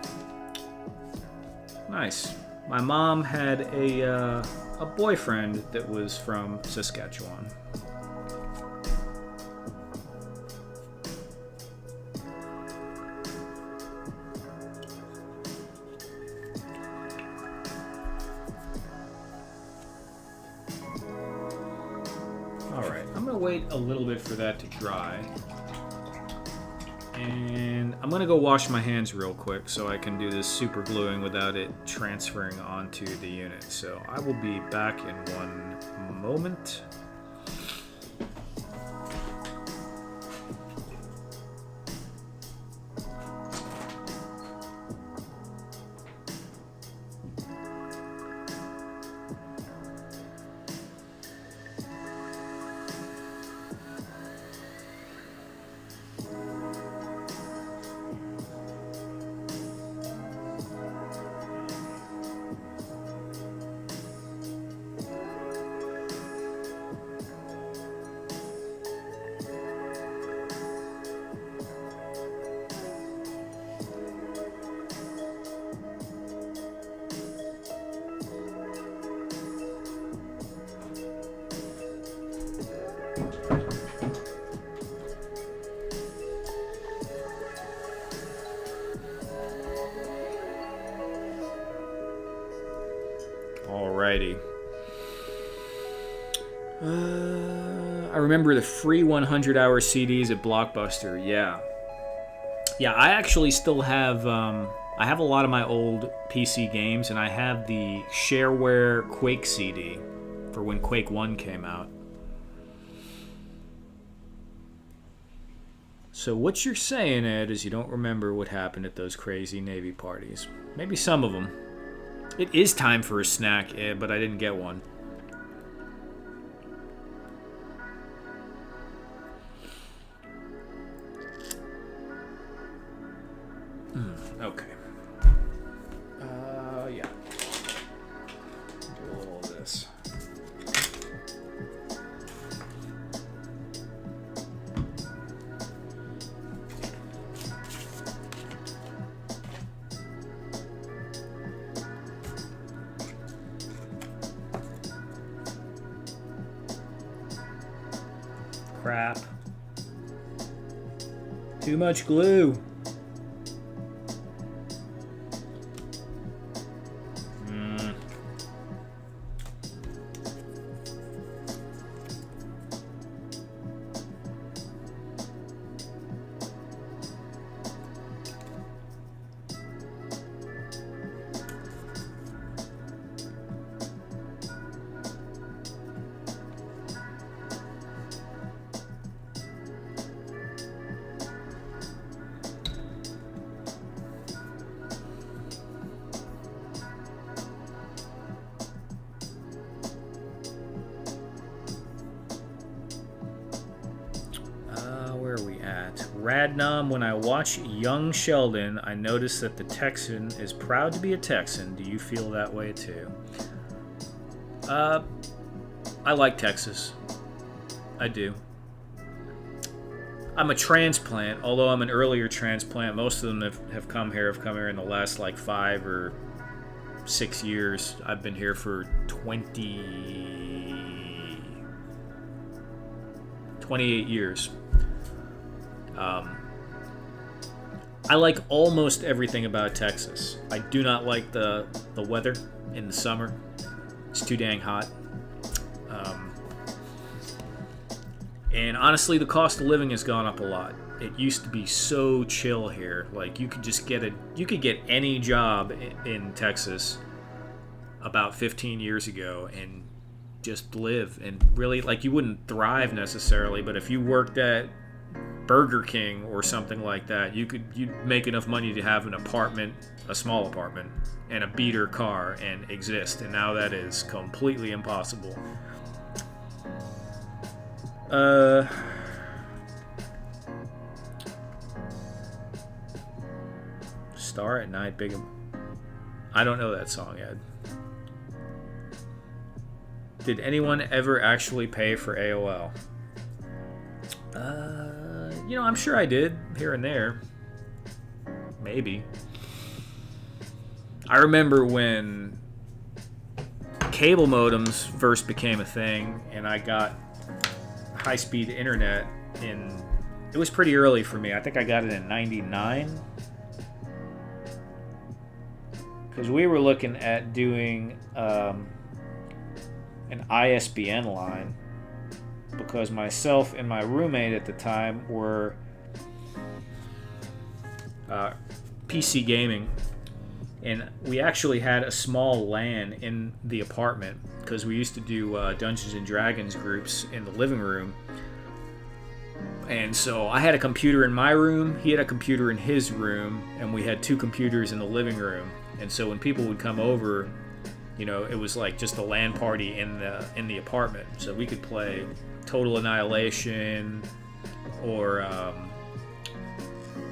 [SPEAKER 1] Nice. My mom had a boyfriend that was from Saskatchewan. Alright, I'm going to wait a little bit for that to dry. And I'm going to go wash my hands real quick so I can do this super gluing without it transferring onto the unit. So I will be back in one moment. Alrighty. I remember the free 100-hour CDs at Blockbuster. Yeah, I actually still have. I have a lot of my old PC games, and I have the Shareware Quake CD for when Quake 1 came out. So what you're saying, Ed, is you don't remember what happened at those crazy Navy parties. Maybe some of them. It is time for a snack, Ed, but I didn't get one. Okay. Yeah. Do a little of this. Crap. Too much glue. Where are we at? Radnom, when I watch Young Sheldon, I notice that the Texan is proud to be a Texan. Do you feel that way too? I like Texas. I do. I'm a transplant, although I'm an earlier transplant. Most of them have come here in the last like 5 or 6 years. I've been here for 28 years. I like almost everything about Texas. I do not like the weather in the summer. It's too dang hot. And honestly, the cost of living has gone up a lot. It used to be so chill here. Like you could just get any job in Texas about 15 years ago and just live, and really, like, you wouldn't thrive necessarily, but if you worked at Burger King or something like that, you'd make enough money to have an apartment, a small apartment, and a beater car and exist. And now that is completely impossible. Star at Night, Big. I don't know that song, Ed. Did anyone ever actually pay for AOL? I'm sure I did, here and there. Maybe. I remember when cable modems first became a thing, and I got high-speed internet it was pretty early for me. I think I got it in 99. Because we were looking at doing an ISBN line, because myself and my roommate at the time were PC gaming, and we actually had a small LAN in the apartment because we used to do Dungeons and Dragons groups in the living room. And so I had a computer in my room, he had a computer in his room, and we had 2 computers in the living room. And so when people would come over, you know, it was like just a LAN party in the apartment. So we could play Total Annihilation, or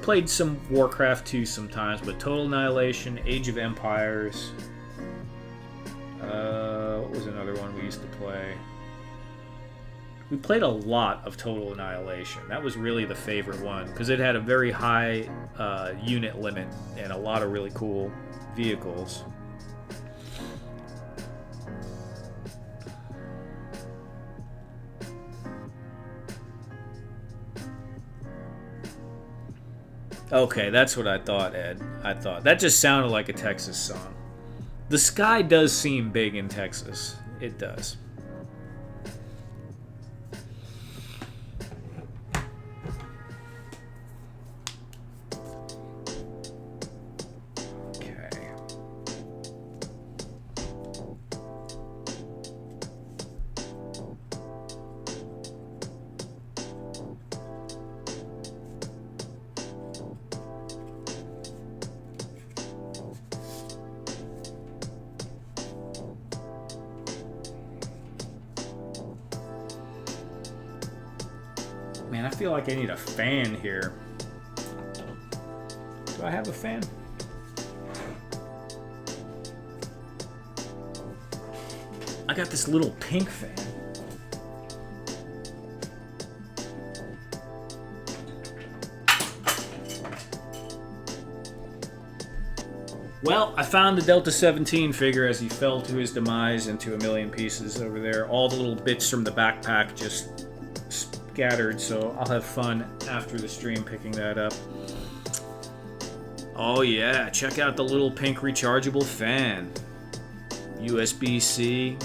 [SPEAKER 1] played some Warcraft 2 sometimes, but Total Annihilation, Age of Empires. What was another one we used to play? We played a lot of Total Annihilation. That was really the favorite one because it had a very high unit limit and a lot of really cool vehicles. Okay, that's what I thought, Ed. I thought. That just sounded like a Texas song. The sky does seem big in Texas. It does. Man, I feel like I need a fan here. Do I have a fan? I got this little pink fan. Well, I found the Delta 17 figure as he fell to his demise into a million pieces over there. All the little bits from the backpack just scattered, so I'll have fun after the stream picking that up. Oh yeah, check out the little pink rechargeable fan. USB-C.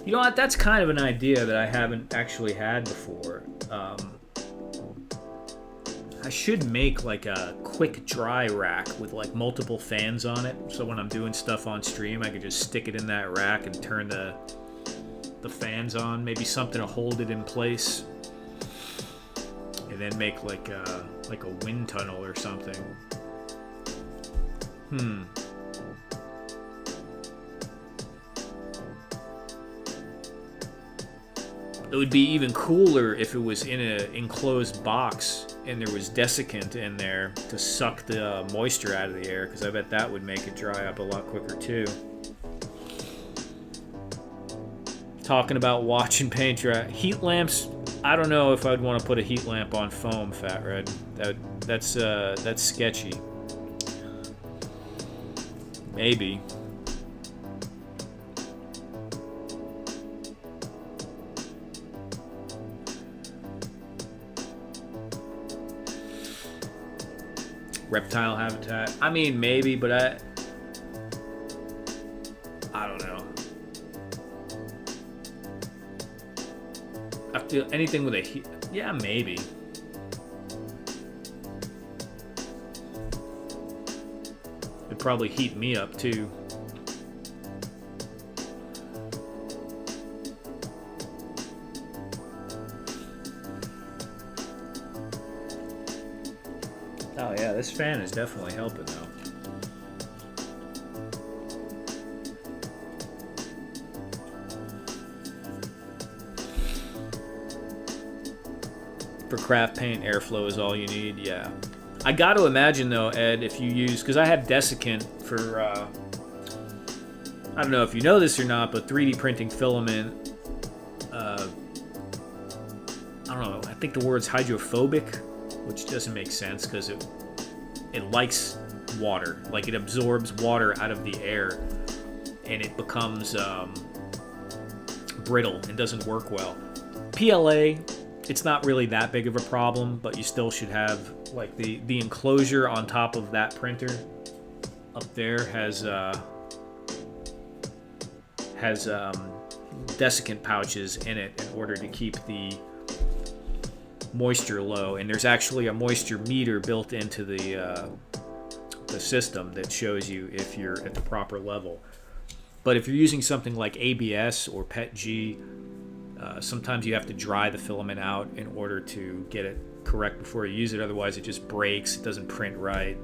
[SPEAKER 1] You know what? That's kind of an idea that I haven't actually had before. I should make like a quick dry rack with like multiple fans on it, so when I'm doing stuff on stream, I could just stick it in that rack and turn the fans on. Maybe something to hold it in place, and then make like a wind tunnel or something. It would be even cooler if it was in an enclosed box and there was desiccant in there to suck the moisture out of the air, because I bet that would make it dry up a lot quicker too. Talking about watching paint dry. Heat lamps, I don't know if I'd want to put a heat lamp on foam, Fat Red. That's sketchy. Maybe. Reptile habitat. I mean, maybe, but I don't know. I feel anything with a heat. Yeah, maybe. It'd probably heat me up too. Oh yeah, this fan is definitely helping though. For craft paint, airflow is all you need, yeah. I got to imagine though, Ed, if you use, because I have desiccant for, I don't know if you know this or not, but 3D printing filament, I don't know, I think the word's hydrophobic, which doesn't make sense because it likes water, like it absorbs water out of the air, and it becomes brittle and doesn't work well. PLA, it's not really that big of a problem, but you still should have, like, the enclosure on top of that printer up there has desiccant pouches in it in order to keep the moisture low, and there's actually a moisture meter built into the system that shows you if you're at the proper level. But if you're using something like ABS or PETG, sometimes you have to dry the filament out in order to get it correct before you use it. Otherwise, it just breaks. It doesn't print right.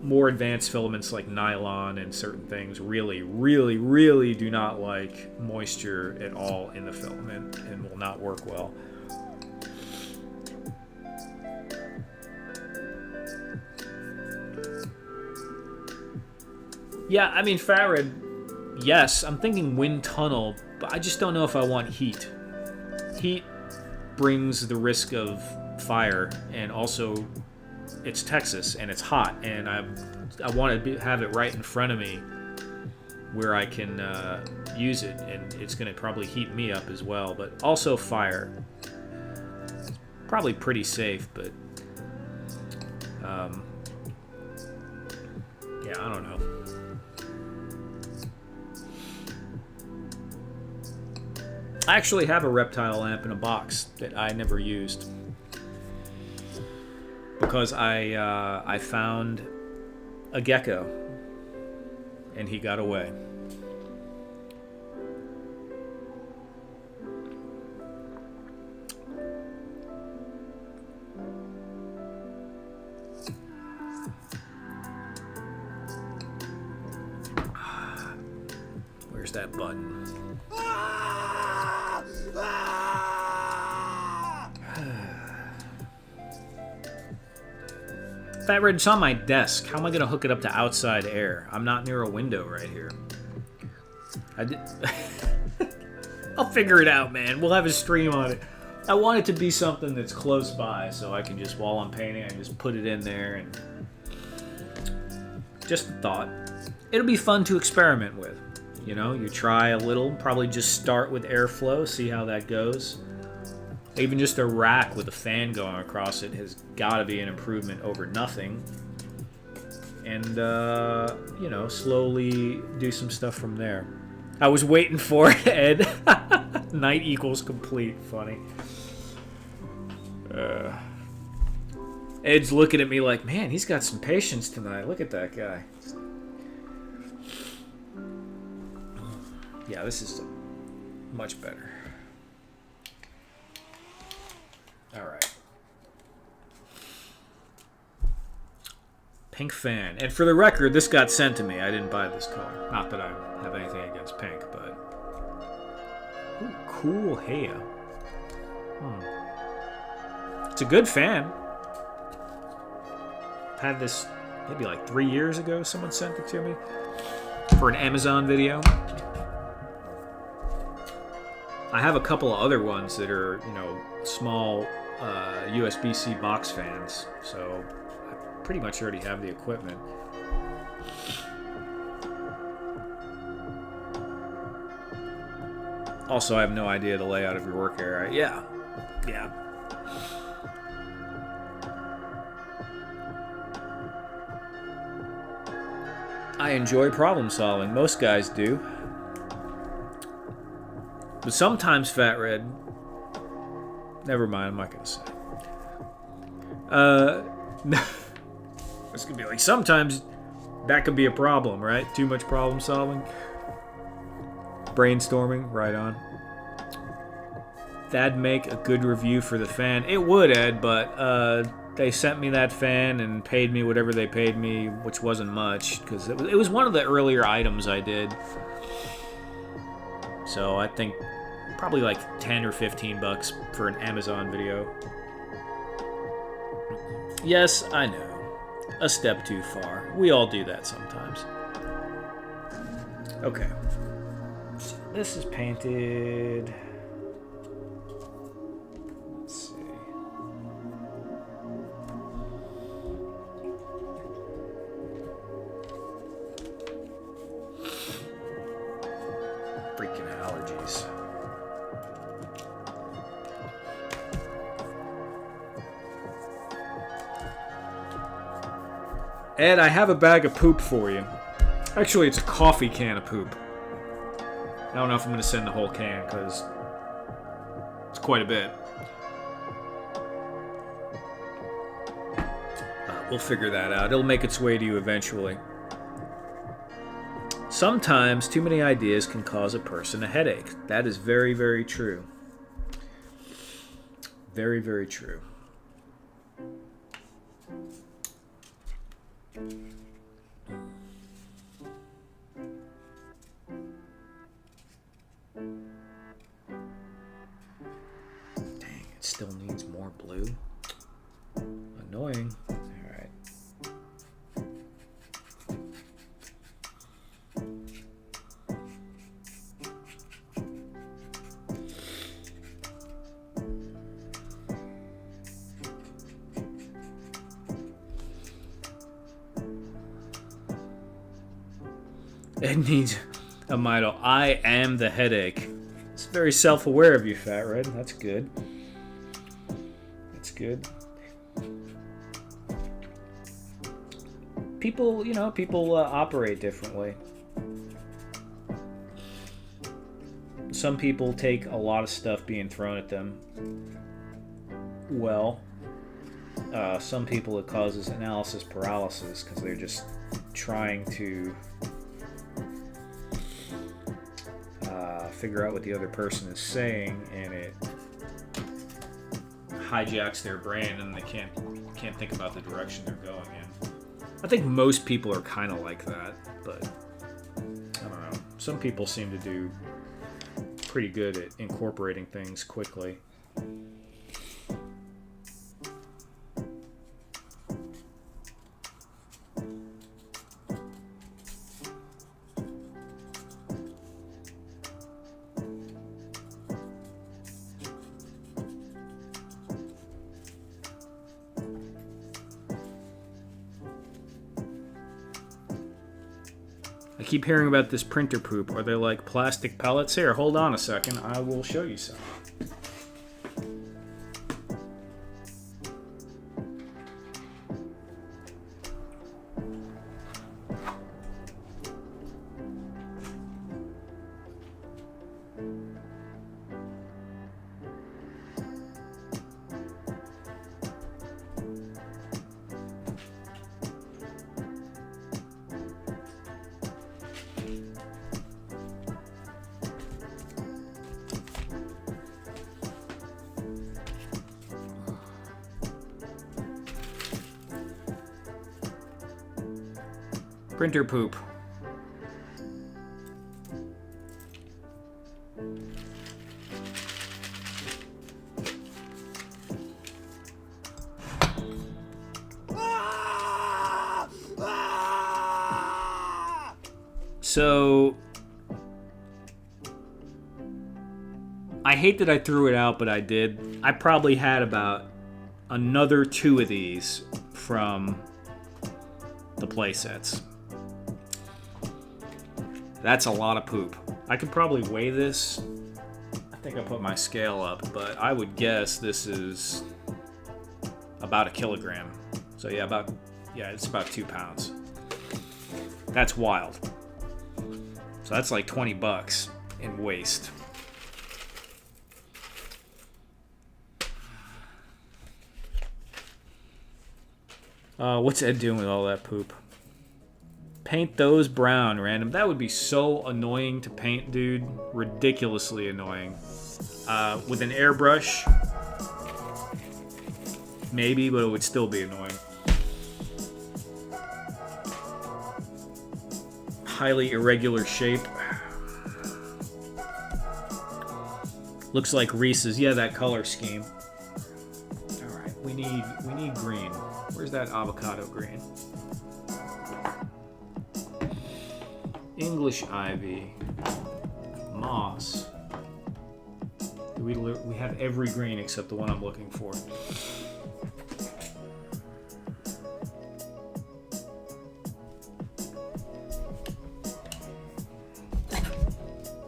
[SPEAKER 1] More advanced filaments like nylon and certain things really, really, really do not like moisture at all in the filament and will not work well. Yeah, I mean, Farad, yes, I'm thinking wind tunnel, but I just don't know if I want heat. Heat brings the risk of fire, and also it's Texas and it's hot, and I want to have it right in front of me where I can use it, and it's going to probably heat me up as well, but also fire. It's probably pretty safe, but yeah, I don't know. I actually have a reptile lamp in a box that I never used because I found a gecko and he got away. Where's that button? Fat Red, it's on my desk. How am I going to hook it up to outside air? I'm not near a window right here. I'll figure it out, man. We'll have a stream on it. I want it to be something that's close by, so I can just, while I'm painting, I can just put it in there. And just a thought. It'll be fun to experiment with. You know, you try a little, probably just start with airflow, see how that goes. Even just a rack with a fan going across it has got to be an improvement over nothing. And, you know, slowly do some stuff from there. I was waiting for it, Ed. Night equals complete. Funny. Ed's looking at me like, man, he's got some patience tonight. Look at that guy. Yeah, this is much better. All right. Pink fan. And for the record, this got sent to me. I didn't buy this color. Not that I have anything against pink, but... Ooh, cool hair. It's a good fan. I've had this maybe like 3 years ago. Someone sent it to me for an Amazon video. I have a couple of other ones that are, you know, small USB-C box fans, so I pretty much already have the equipment. Also, I have no idea the layout of your work area. Yeah. I enjoy problem solving. Most guys do. But sometimes, Fat Red... Never mind, I'm not going to say. It's going to be like, sometimes that could be a problem, right? Too much problem solving. Brainstorming, right on. That'd make a good review for the fan. It would, Ed, but they sent me that fan and paid me whatever they paid me, which wasn't much, because it was one of the earlier items I did. So I think probably like 10 or 15 bucks for an Amazon video. Yes, I know. A step too far. We all do that sometimes. Okay. So this is painted. Let's see. Freaking allergies. Ed, I have a bag of poop for you. Actually, it's a coffee can of poop. I don't know if I'm going to send the whole can, because it's quite a bit. We'll figure that out. It'll make its way to you eventually. Sometimes too many ideas can cause a person a headache. That is very, very true. Very, very true. Dang, it still needs more blue. Annoying. Alright. It needs a Mito. I am the headache. It's very self-aware of you, Fat Red. That's good. That's good. People, you know, people operate differently. Some people take a lot of stuff being thrown at them. Well, some people it causes analysis paralysis because they're just trying to figure out what the other person is saying, and it hijacks their brain, and they can't think about the direction they're going in. I think most people are kind of like that, but I don't know. Some people seem to do pretty good at incorporating things quickly. I keep hearing about this printer poop. Are they like plastic pellets? Here, hold on a second. I will show you some. Printer poop. So I hate that I threw it out, but I did. I probably had about another 2 of these from the playsets. That's a lot of poop. I could probably weigh this. I think I put my scale up, but I would guess this is about 1 kilogram. So yeah, it's about 2 pounds. That's wild. So that's like 20 bucks in waste. What's Ed doing with all that poop? Paint those brown, random. That would be so annoying to paint, dude. Ridiculously annoying. With an airbrush, maybe, but it would still be annoying. Highly irregular shape. Looks like Reese's. Yeah, that color scheme. All right, we need green. Where's that avocado green? English ivy, moss. We have every green except the one I'm looking for.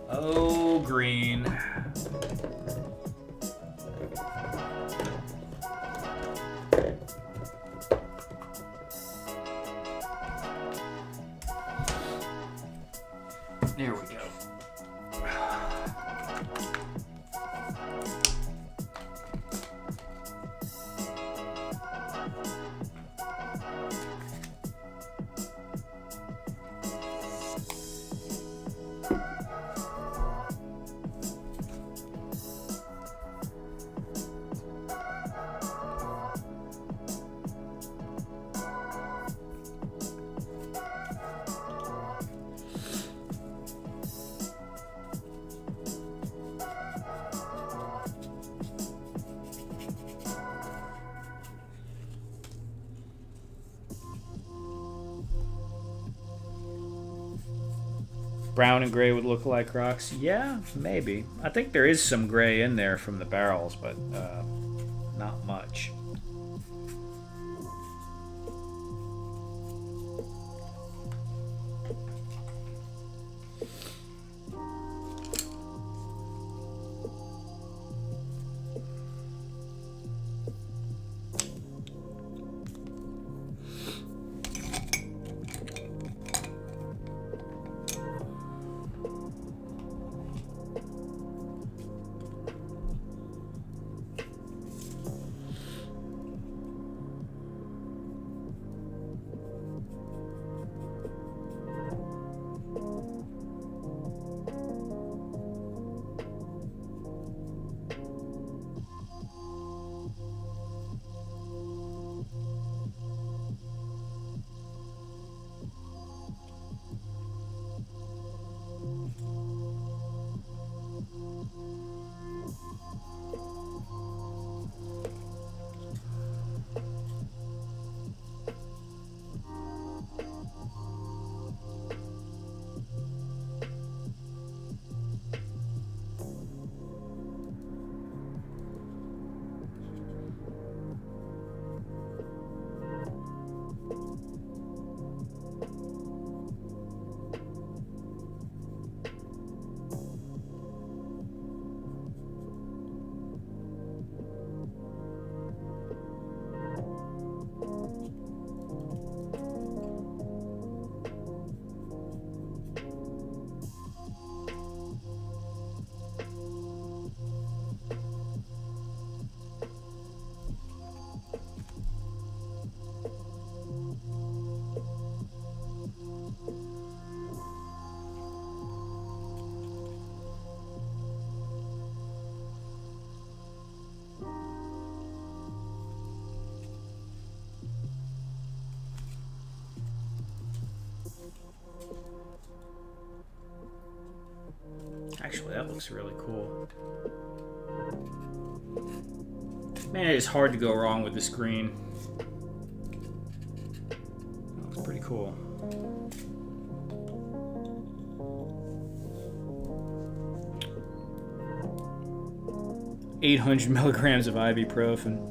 [SPEAKER 1] Oh, green. There we go. Brown and gray would look like rocks. Yeah, maybe. I think there is some gray in there from the barrels, but not much. Actually, that looks really cool. Man, it is hard to go wrong with this green. That looks pretty cool. $800 milligrams of ibuprofen.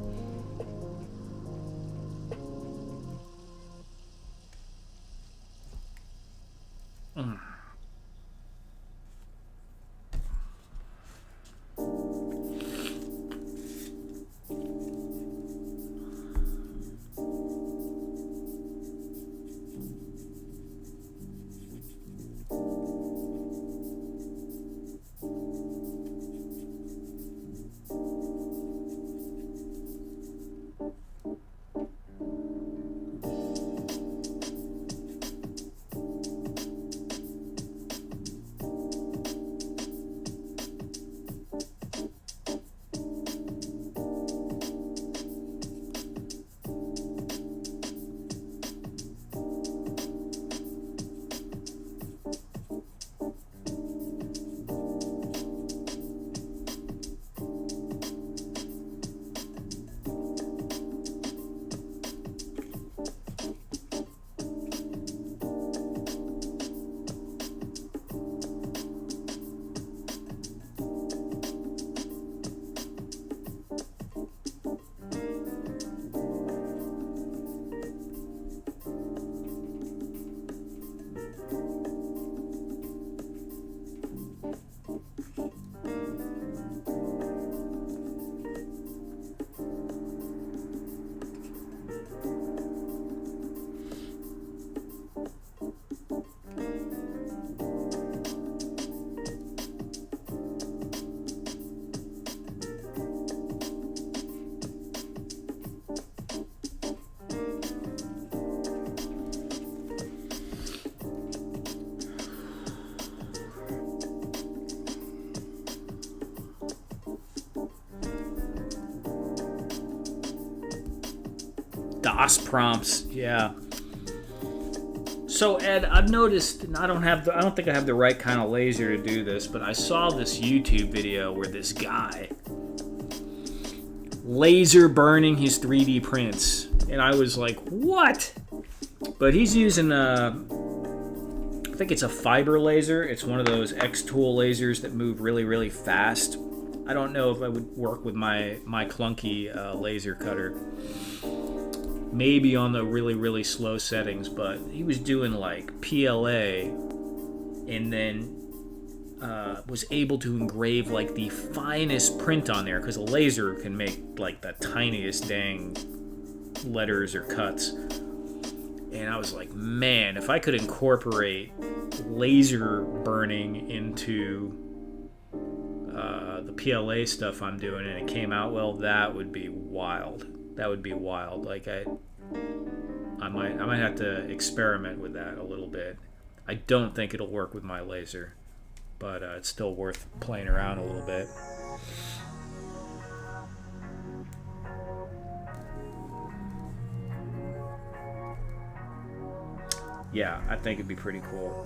[SPEAKER 1] DOS prompts, yeah. So Ed, I've noticed, and I don't think I have the right kind of laser to do this, but I saw this YouTube video where this guy laser burning his 3D prints, and I was like, what? But he's using I think it's a fiber laser. It's one of those X-Tool lasers that move really, really fast. I don't know if I would work with my clunky laser cutter. Maybe on the really, really slow settings, but he was doing like PLA and then was able to engrave like the finest print on there, because a laser can make like the tiniest dang letters or cuts. And I was like, man, if I could incorporate laser burning into the PLA stuff I'm doing and it came out well, that would be wild. That would be wild. Like I might have to experiment with that a little bit. I don't think it'll work with my laser, but it's still worth playing around a little bit. Yeah, I think it'd be pretty cool.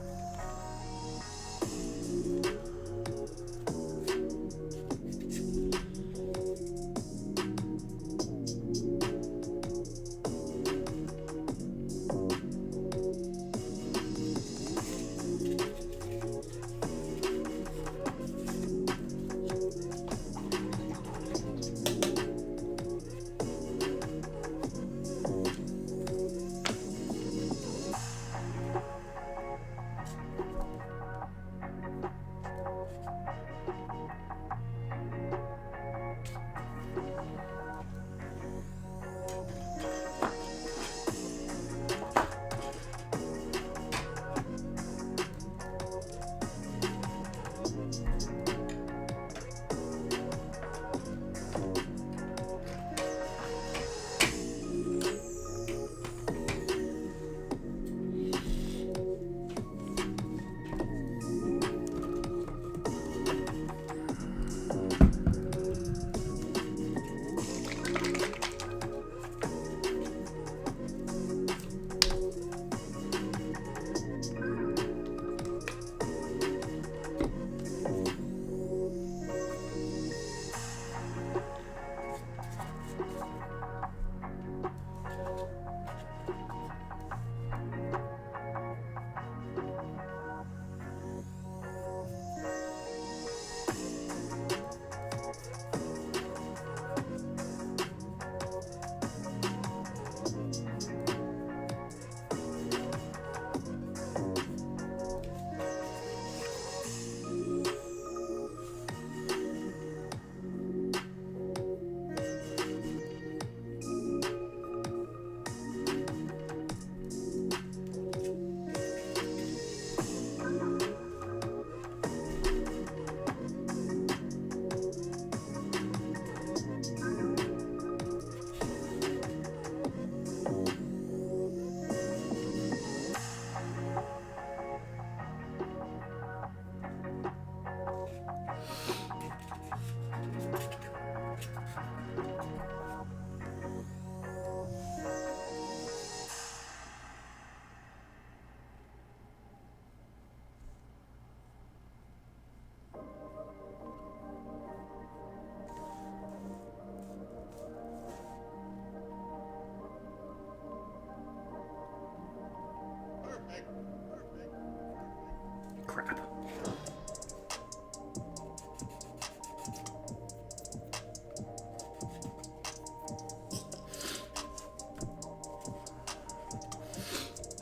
[SPEAKER 1] Crap.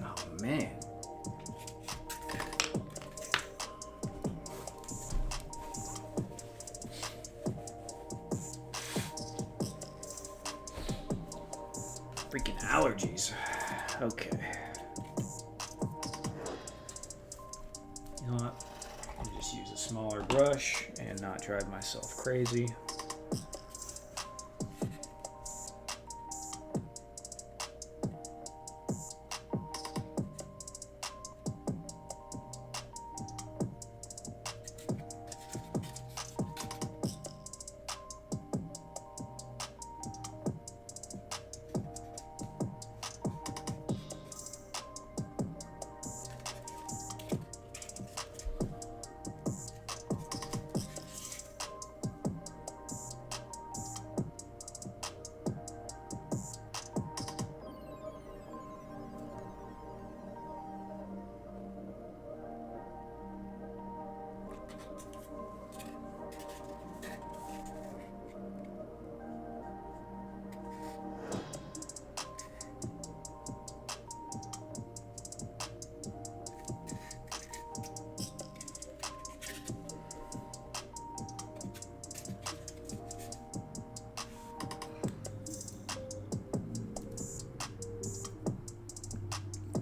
[SPEAKER 1] Oh, man. Freaking allergies. Okay. You know what? I'll just use a smaller brush and not drive myself crazy.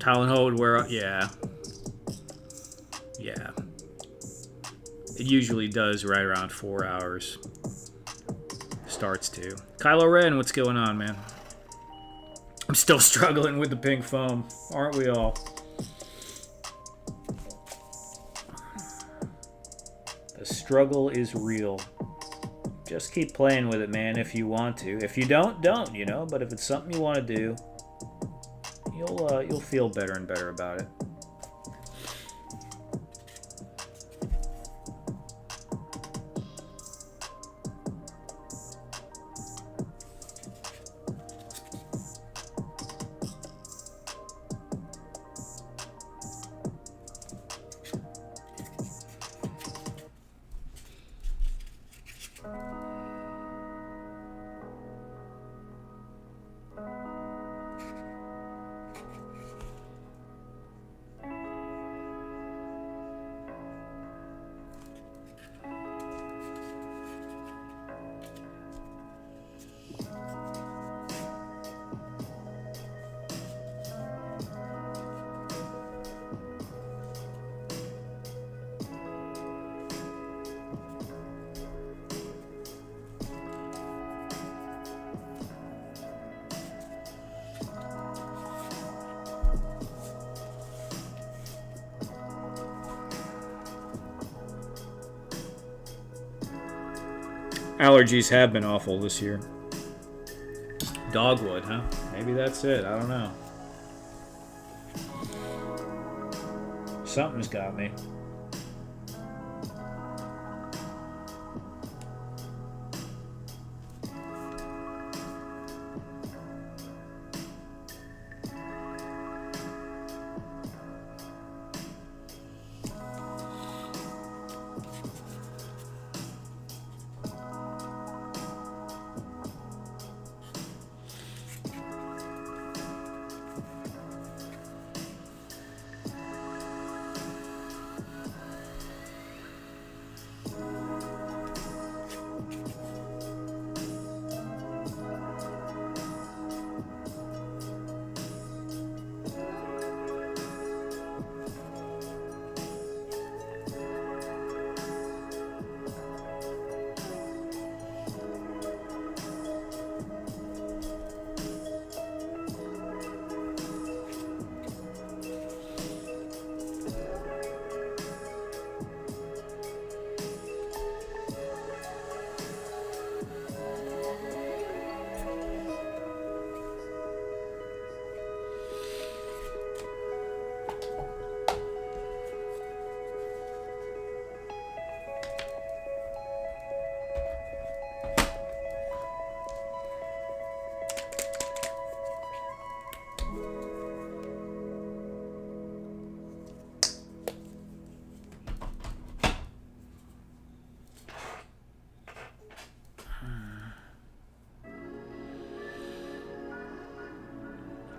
[SPEAKER 1] Tile and hoe would wear, yeah. Yeah. It usually does right around 4 hours. Starts to. Kylo Ren, what's going on, man? I'm still struggling with the pink foam. Aren't we all? The struggle is real. Just keep playing with it, man, if you want to. If you don't, you know? But if it's something you want to do, you'll feel better and better about it. Allergies have been awful this year. Dogwood, huh? Maybe that's it. I don't know. Something's got me.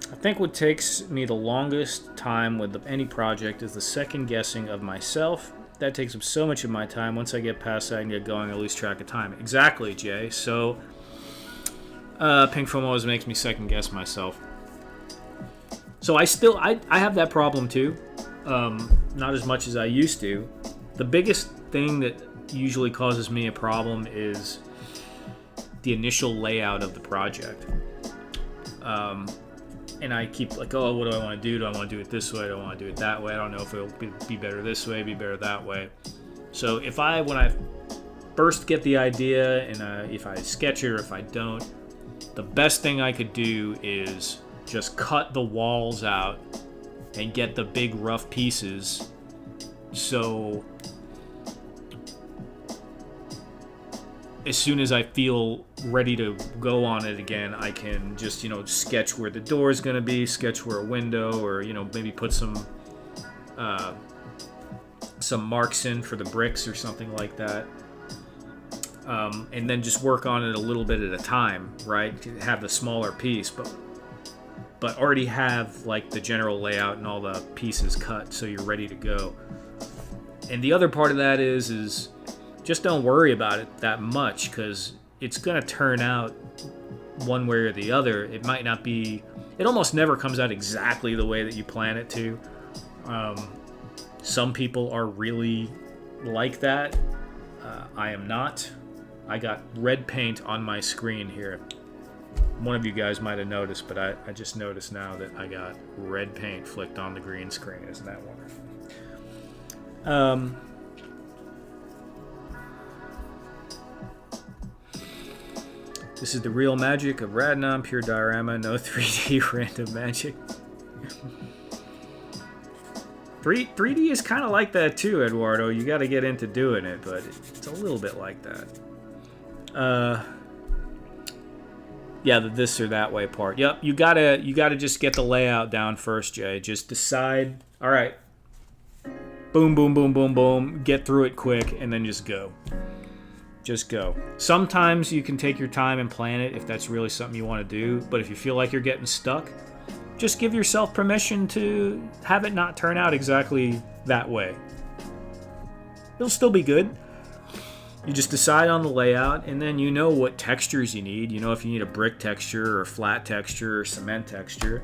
[SPEAKER 1] I think what takes me the longest time with any project is the second guessing of myself. That takes up so much of my time. Once I get past that and get going, I lose track of time. Exactly, Jay. So, pink foam always makes me second guess myself. So I have that problem too. Not as much as I used to. The biggest thing that usually causes me a problem is the initial layout of the project. And I keep like, oh, what do I want to do? Do I want to do it this way? Do I want to do it that way? I don't know if it'll be better this way, be better that way. So when I first get the idea, and if I sketch it or if I don't, the best thing I could do is just cut the walls out and get the big rough pieces. So as soon as I feel ready to go on it again, I can just, sketch where the door is going to be, sketch where a window, or, maybe put some marks in for the bricks or something like that. And then just work on it a little bit at a time, right? Have the smaller piece, but already have like the general layout and all the pieces cut so you're ready to go. And the other part of that is just don't worry about it that much, because it's going to turn out one way or the other. It might not be It almost never comes out exactly the way that you plan it to. Some people are really like that. I am not. I got red paint on my screen here. One of you guys might have noticed, but I just noticed now that I got red paint flicked on the green screen. Isn't that wonderful? This is the real magic of Radnom, pure diorama, no 3D random magic. 3D is kind of like that too, Eduardo. You got to get into doing it, but it's a little bit like that. Yeah, the this or that way part. Yep, you gotta just get the layout down first, Jay. Just decide. All right. Boom, boom, boom, boom, boom. Get through it quick, and then just go. Just go. Sometimes you can take your time and plan it if that's really something you want to do. But if you feel like you're getting stuck, just give yourself permission to have it not turn out exactly that way. It'll still be good. You just decide on the layout, and then you know what textures you need. You know if you need a brick texture or flat texture or cement texture,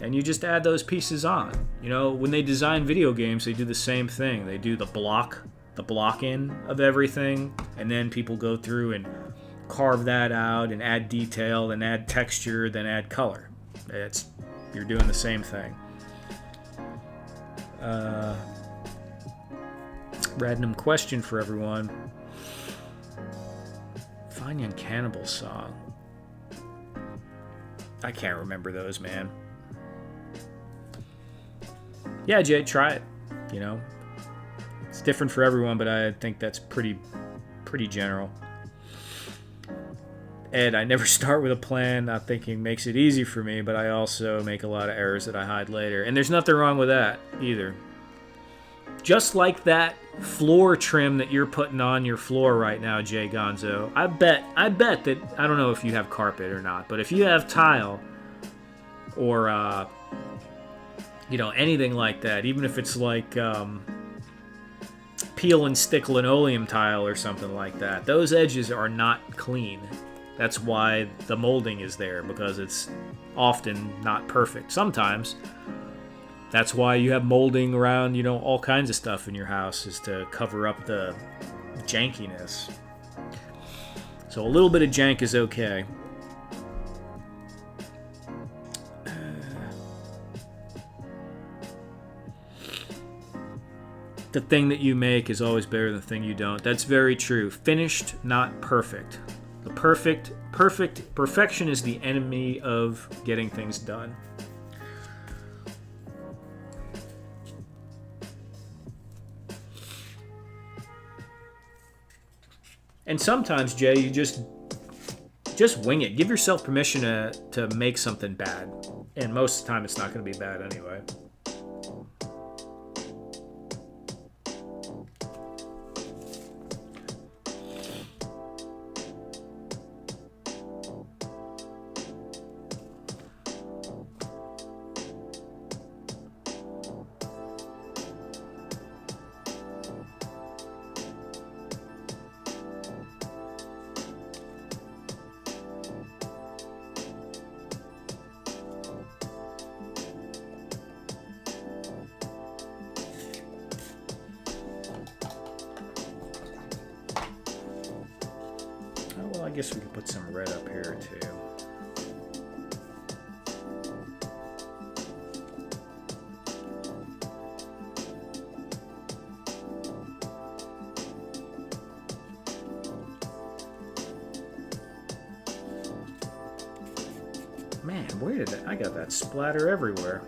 [SPEAKER 1] and you just add those pieces on. You know, when they design video games, they do the same thing. They do the block-in of everything, and then people go through and carve that out and add detail, and add texture, then add color. You're doing the same thing. Random question for everyone. Fine Young Cannibal song. I can't remember those, man. Yeah, Jay, try it. You know, it's different for everyone, but I think that's pretty general. Ed, I never start with a plan, not thinking makes it easy for me, but I also make a lot of errors that I hide later. And there's nothing wrong with that either. Just like that floor trim that you're putting on your floor right now, Jay Gonzo. I bet that, I don't know if you have carpet or not, but if you have tile or, anything like that, even if it's like peel and stick linoleum tile or something like that, those edges are not clean. That's why the molding is there, because it's often not perfect. Sometimes that's why you have molding around, all kinds of stuff in your house, is to cover up the jankiness. So a little bit of jank is okay. The thing that you make is always better than the thing you don't. That's very true. Finished, not perfect. The perfection is the enemy of getting things done. And sometimes, Jay, you just wing it. Give yourself permission to make something bad. And most of the time, it's not going to be bad anyway. I guess we could put some red up here too. Man, where did I got that splatter everywhere.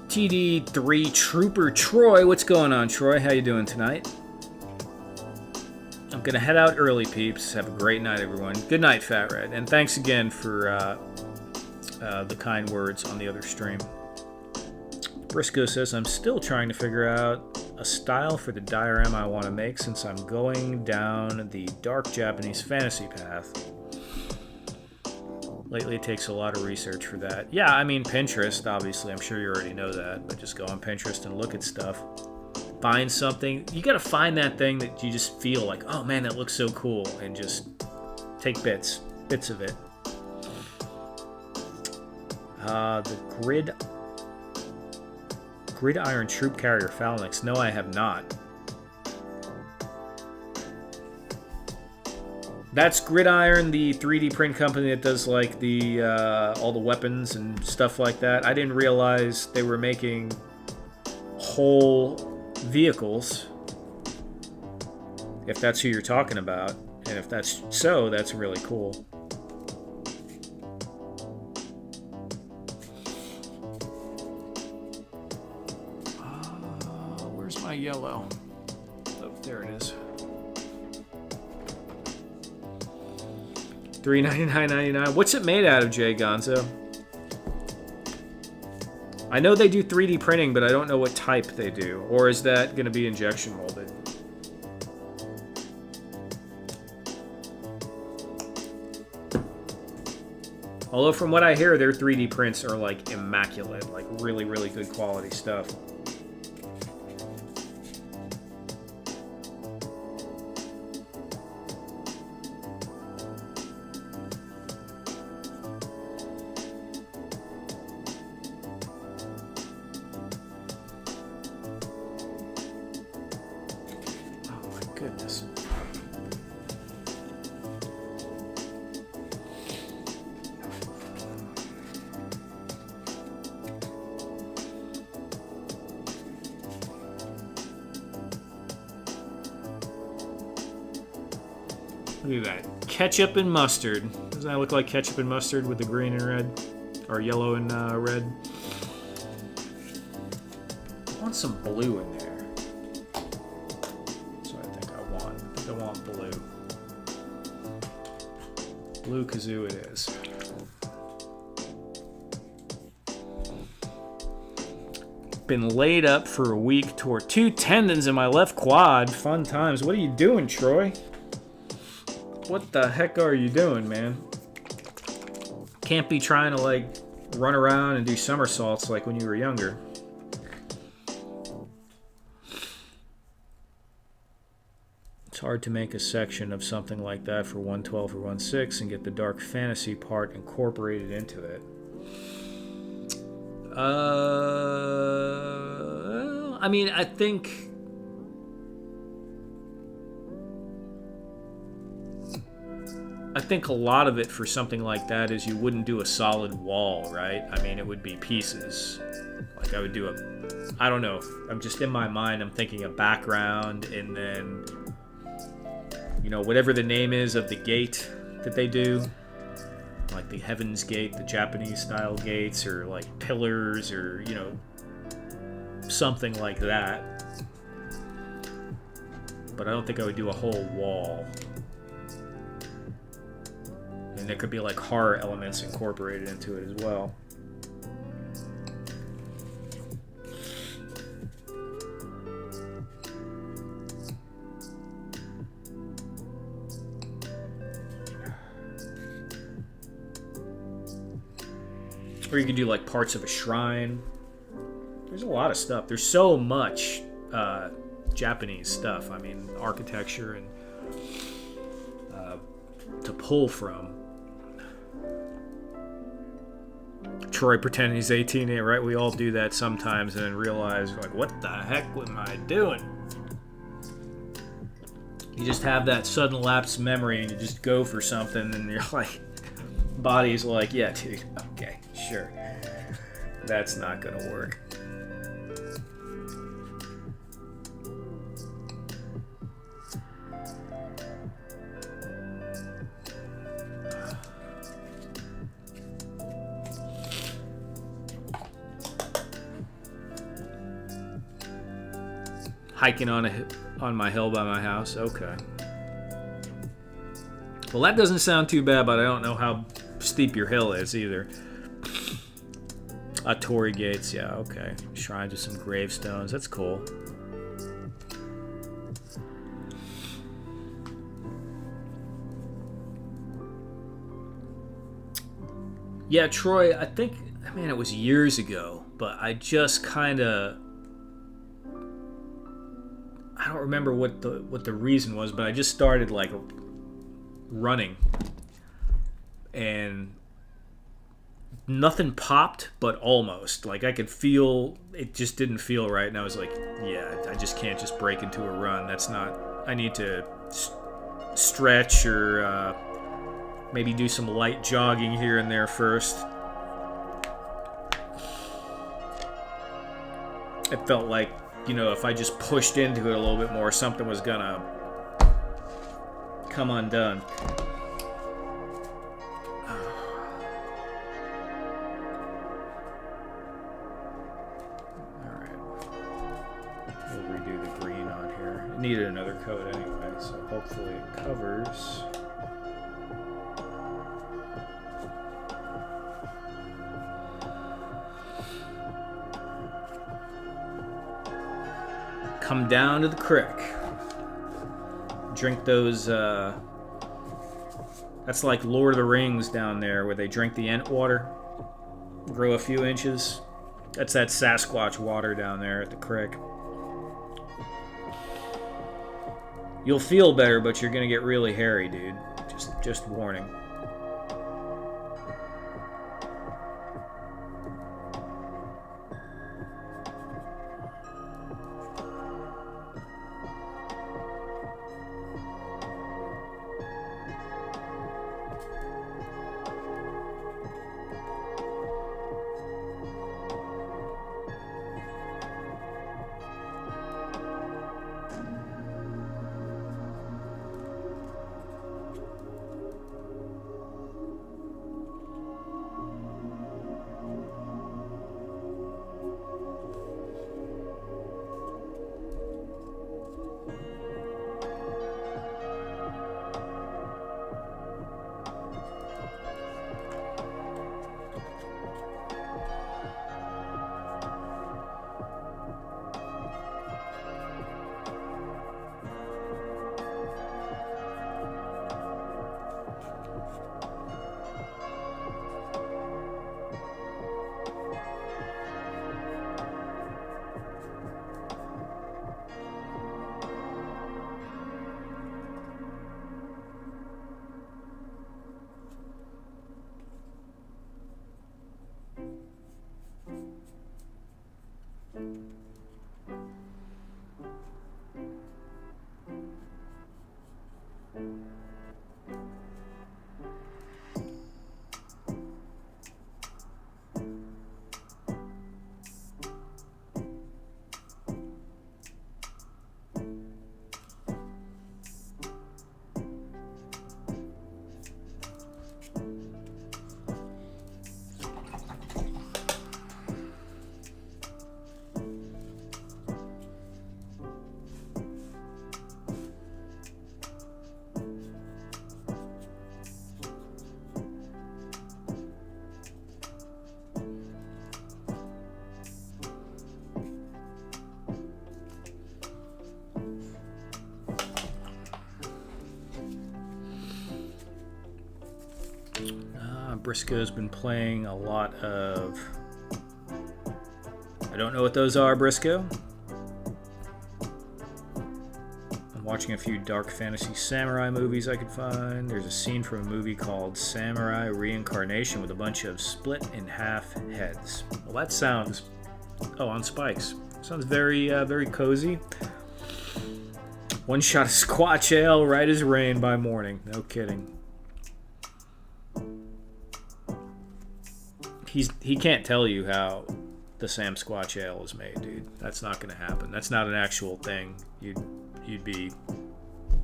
[SPEAKER 1] TD3 Trooper Troy, what's going on, Troy? How you doing tonight? I'm gonna head out early, peeps. Have a great night, everyone. Good night, Fat Red, and thanks again for the kind words on the other stream. Briscoe says, I'm still trying to figure out a style for the diorama I want to make since I'm going down the dark Japanese fantasy path. Lately it takes a lot of research for that. Yeah, I mean Pinterest, obviously, I'm sure you already know that, but just go on Pinterest and look at stuff. Find something. You gotta find that thing that you just feel like, oh man, that looks so cool, and just take bits of it. The Gridiron Troop Carrier Phalanx. No, I have not. That's Gridiron, the 3D print company that does like the all the weapons and stuff like that. I didn't realize they were making whole vehicles. If that's who you're talking about, and if that's so, that's really cool. Where's my yellow? Oh, there it is. $399.99. What's it made out of, Jay Gonzo? I know they do 3D printing, but I don't know what type they do. Or is that going to be injection molded? Although from what I hear, their 3D prints are like immaculate, like really, really good quality stuff. Look at that. Ketchup and mustard. Doesn't that look like ketchup and mustard with the green and red? Or yellow and red? I want some blue in there. That's what I think I want. I think I want blue. Blue kazoo it is. Been laid up for a week. Tore 2 tendons in my left quad. Fun times. What are you doing, Troy? What the heck are you doing, man? Can't be trying to, like, run around and do somersaults like when you were younger. It's hard to make a section of something like that for 112 or 1.6 and get the dark fantasy part incorporated into it. I mean, I think a lot of it for something like that is you wouldn't do a solid wall, right? I mean, it would be pieces. Like I would do I don't know. I'm just in my mind, I'm thinking a background and then, you know, whatever the name is of the gate that they do. Like the Heaven's Gate, the Japanese style gates, or like pillars, or, you know, something like that. But I don't think I would do a whole wall. And there could be like horror elements incorporated into it as well. Or you could do like parts of a shrine. There's a lot of stuff. There's so much Japanese stuff. I mean, architecture and to pull from. Troy pretending he's 18, right? We all do that sometimes and then realize, like, what the heck am I doing? You just have that sudden lapse memory and you just go for something and you're like, body's like, yeah, dude, okay, sure. That's not gonna work. Hiking on my hill by my house. Okay. Well, that doesn't sound too bad, but I don't know how steep your hill is either. Torii gates, yeah, okay. Shrines with some gravestones, that's cool. Yeah, Troy, I think, man, it was years ago, but I just kind of, I don't remember what the reason was, but I just started like running, and nothing popped, but almost. Like I could feel it, just didn't feel right, and I was like, yeah, I just can't just break into a run. That's not. I need to stretch or maybe do some light jogging here and there first. It felt like, you know, if I just pushed into it a little bit more, something was gonna come undone. Needed another coat anyway, so hopefully it covers. Come down to the creek. Drink those, that's like Lord of the Rings down there where they drink the Ent water. Grow a few inches. That's that Sasquatch water down there at the creek. You'll feel better, but you're gonna get really hairy, dude. Just warning. Briscoe's been playing a lot of... I don't know what those are, Briscoe. I'm watching a few dark fantasy samurai movies I could find. There's a scene from a movie called Samurai Reincarnation with a bunch of split-in-half heads. Well, that sounds... Oh, on spikes. Sounds very, very cozy. One shot of Squatch Ale, right as rain by morning. No kidding. He can't tell you how the Sam Squatch Ale is made, dude. That's not going to happen. That's not an actual thing. You'd be...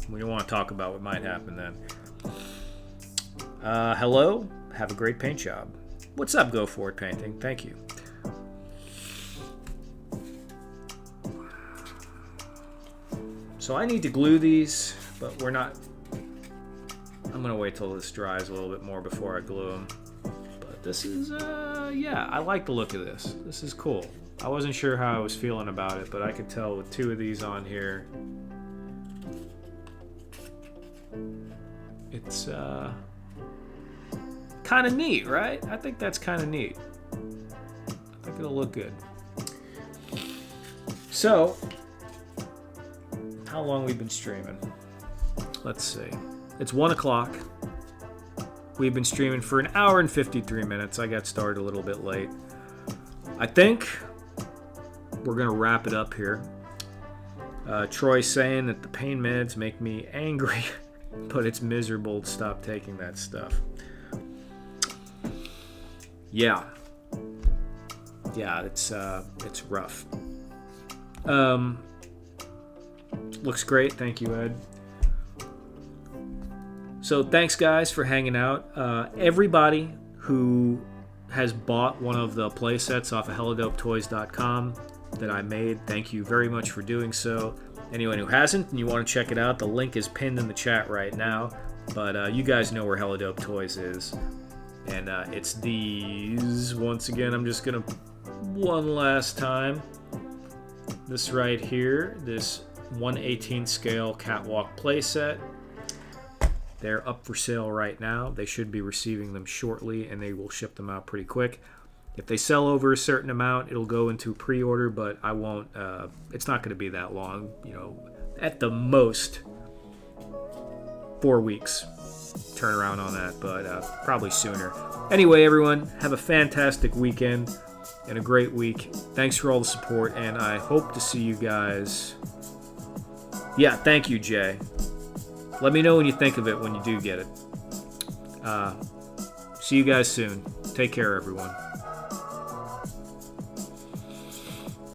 [SPEAKER 1] We don't want to talk about what might happen then. Hello? Have a great paint job. What's up, Go For It Painting? Thank you. So I need to glue these, but we're not I'm gonna wait till this dries a little bit more before I glue them. But this is, yeah, I like the look of this. This is cool. I wasn't sure how I was feeling about it, but I could tell with 2 of these on here, it's kind of neat, right? I think that's kind of neat. I think it'll look good. So, how long we've been streaming? Let's see. It's 1 o'clock. We've been streaming for 1 hour and 53 minutes. I got started a little bit late. I think we're gonna wrap it up here. Troy's saying that the pain meds make me angry, but it's miserable to stop taking that stuff. Yeah, it's rough. Looks great. Thank you, Ed. So thanks, guys, for hanging out. Everybody who has bought one of the play sets off of HelladopeToys.com that I made, thank you very much for doing so. Anyone who hasn't and you want to check it out, the link is pinned in the chat right now. But you guys know where Helladope Toys is. And it's these. Once again, I'm just going to one last time. This right here, this 1/18 scale catwalk playset. They're up for sale right now. They should be receiving them shortly, and they will ship them out pretty quick. If they sell over a certain amount, it'll go into pre-order, but I won't. It's not going to be that long. You know, at the most, 4 weeks turnaround on that, but probably sooner. Anyway, everyone, have a fantastic weekend and a great week. Thanks for all the support, and I hope to see you guys. Yeah, thank you, Jay. Let me know when you think of it when you do get it. See you guys soon. Take care, everyone.